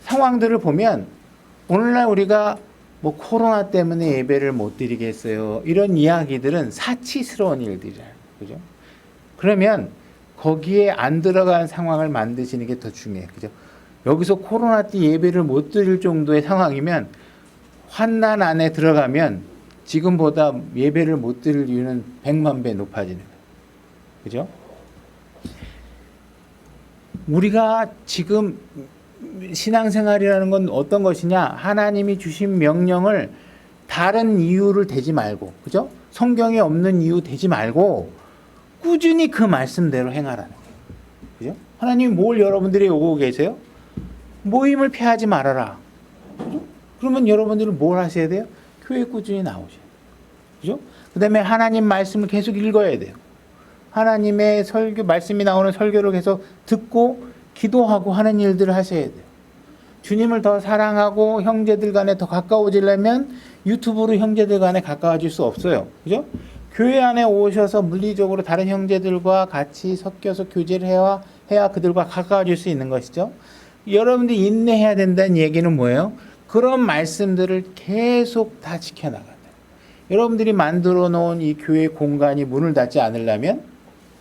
상황들을 보면 오늘날 우리가 뭐 코로나 때문에 예배를 못 드리겠어요. 이런 이야기들은 사치스러운 일들이잖아요. 그죠? 그러면 거기에 안 들어간 상황을 만드시는 게 더 중요해요. 그죠? 여기서 코로나 때 예배를 못 드릴 정도의 상황이면 환난 안에 들어가면 지금보다 예배를 못 드릴 이유는 100만 배 높아지는 거예요. 그죠? 우리가 지금 신앙생활이라는 건 어떤 것이냐? 하나님이 주신 명령을 다른 이유를 대지 말고, 그죠? 성경에 없는 이유 대지 말고 꾸준히 그 말씀대로 행하라는 거예요. 그죠? 하나님이 뭘 여러분들이 오고 계세요? 모임을 피하지 말아라. 그죠? 그러면 여러분들은 뭘 하셔야 돼요? 교회 꾸준히 나오셔야 돼요. 그죠? 그 다음에 하나님 말씀을 계속 읽어야 돼요. 하나님의 설교, 말씀이 나오는 설교를 계속 듣고 기도하고 하는 일들을 하셔야 돼요. 주님을 더 사랑하고 형제들 간에 더 가까워지려면 유튜브로 형제들 간에 가까워질 수 없어요. 그죠? 교회 안에 오셔서 물리적으로 다른 형제들과 같이 섞여서 교제를 해야 그들과 가까워질 수 있는 것이죠. 여러분들이 인내해야 된다는 얘기는 뭐예요? 그런 말씀들을 계속 다 지켜나간다. 여러분들이 만들어 놓은 이 교회 공간이 문을 닫지 않으려면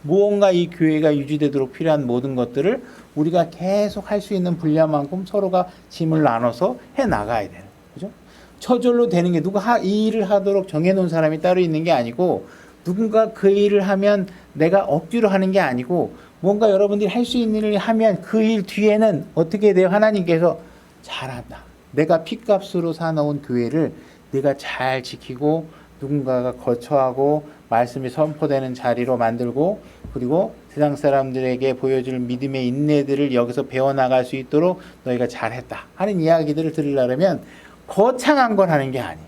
무언가 이 교회가 유지되도록 필요한 모든 것들을 우리가 계속 할 수 있는 분량만큼 서로가 짐을 나눠서 해 나가야 되는 거죠. 저절로 되는 게 누가 이 일을 하도록 정해놓은 사람이 따로 있는 게 아니고 누군가 그 일을 하면 내가 억지로 하는 게 아니고 뭔가 여러분들이 할 수 있는 일을 하면 그 일 뒤에는 어떻게 돼요? 하나님께서 잘한다. 내가 핏값으로 사놓은 교회를 내가 잘 지키고 누군가가 거처하고 말씀이 선포되는 자리로 만들고 그리고 세상 사람들에게 보여줄 믿음의 인내들을 여기서 배워나갈 수 있도록 너희가 잘했다 하는 이야기들을 들으려면 거창한 걸 하는 게 아니에요.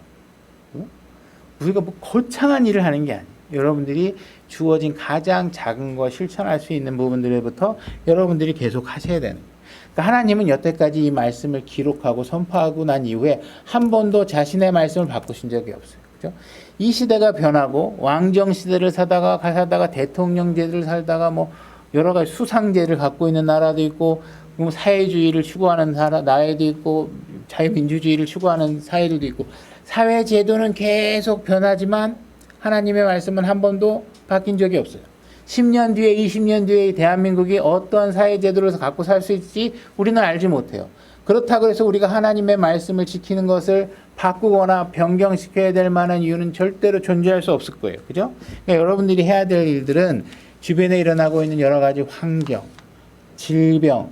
우리가 뭐 거창한 일을 하는 게 아니에요. 여러분들이 주어진 가장 작은 거 실천할 수 있는 부분들부터 여러분들이 계속 하셔야 되는 거예요. 그러니까 하나님은 여태까지 이 말씀을 기록하고 선포하고 난 이후에 한 번도 자신의 말씀을 바꾸신 적이 없어요. 그죠? 이 시대가 변하고 왕정 시대를 사다가 대통령제를 살다가 뭐 여러 가지 수상제를 갖고 있는 나라도 있고 사회주의를 추구하는 나라도 있고 자유민주주의를 추구하는 사회들도 있고 사회 제도는 계속 변하지만 하나님의 말씀은 한 번도 바뀐 적이 없어요. 10년 뒤에 20년 뒤에 대한민국이 어떤 사회 제도를 갖고 살 수 있을지 우리는 알지 못해요. 그렇다고 해서 우리가 하나님의 말씀을 지키는 것을 바꾸거나 변경시켜야 될 만한 이유는 절대로 존재할 수 없을 거예요. 그죠? 그러니까 여러분들이 해야 될 일들은 주변에 일어나고 있는 여러 가지 환경, 질병,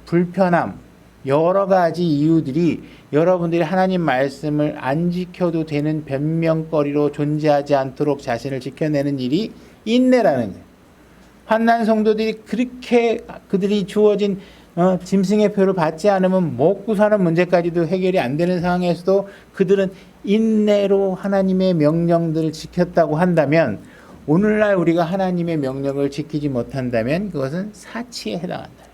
불편함, 여러 가지 이유들이 여러분들이 하나님 말씀을 안 지켜도 되는 변명거리로 존재하지 않도록 자신을 지켜내는 일이 인내라는 거예요. 환난 성도들이 그렇게 그들이 주어진 짐승의 표를 받지 않으면 먹고 사는 문제까지도 해결이 안 되는 상황에서도 그들은 인내로 하나님의 명령들을 지켰다고 한다면, 오늘날 우리가 하나님의 명령을 지키지 못한다면 그것은 사치에 해당한다.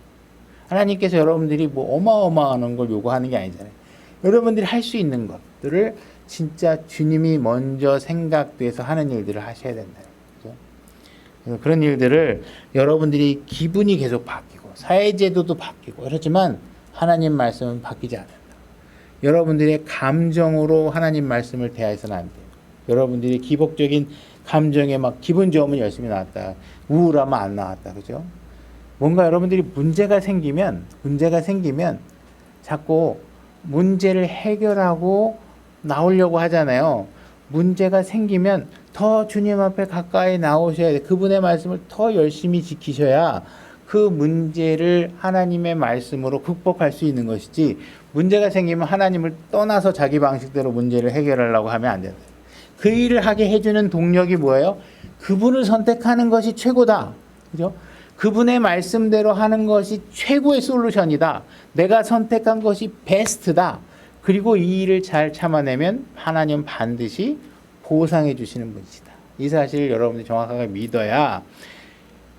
하나님께서 여러분들이 뭐 어마어마한 걸 요구하는 게 아니잖아요. 여러분들이 할 수 있는 것들을 진짜 주님이 먼저 생각돼서 하는 일들을 하셔야 된다. 그렇죠? 그런 일들을 여러분들이 기분이 계속 바뀌고 사회제도도 바뀌고 그렇지만 하나님 말씀은 바뀌지 않는다. 여러분들의 감정으로 하나님 말씀을 대해서는 안 돼요. 여러분들이 기복적인 감정에 막 기분 좋으면 열심히 나왔다, 우울하면 안 나왔다, 그죠? 뭔가 여러분들이 문제가 생기면 자꾸 문제를 해결하고 나오려고 하잖아요. 문제가 생기면 더 주님 앞에 가까이 나오셔야 돼. 그분의 말씀을 더 열심히 지키셔야 그 문제를 하나님의 말씀으로 극복할 수 있는 것이지, 문제가 생기면 하나님을 떠나서 자기 방식대로 문제를 해결하려고 하면 안 된다. 그 일을 하게 해주는 동력이 뭐예요? 그분을 선택하는 것이 최고다. 그죠? 그분의 말씀대로 하는 것이 최고의 솔루션이다. 내가 선택한 것이 베스트다. 그리고 이 일을 잘 참아내면 하나님 반드시 보상해 주시는 분이시다. 이 사실을 여러분들이 정확하게 믿어야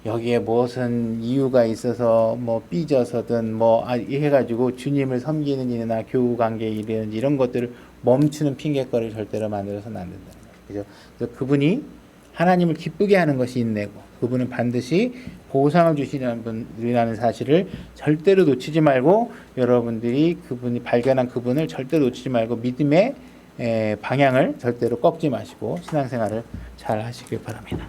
여기에 무슨 이유가 있어서 뭐 삐져서든 뭐 해가지고 주님을 섬기는 일이나 교우 관계 일이든지 이런 것들을 멈추는 핑계거리를 절대로 만들어서는 안 된다는 거예요. 그죠? 그래서 그분이 하나님을 기쁘게 하는 것이 인내고, 그분은 반드시 보상을 주시는 분이라는 사실을 절대로 놓치지 말고, 여러분들이 그분이 발견한 그분을 절대 놓치지 말고 믿음의 방향을 절대로 꺾지 마시고 신앙생활을 잘 하시길 바랍니다.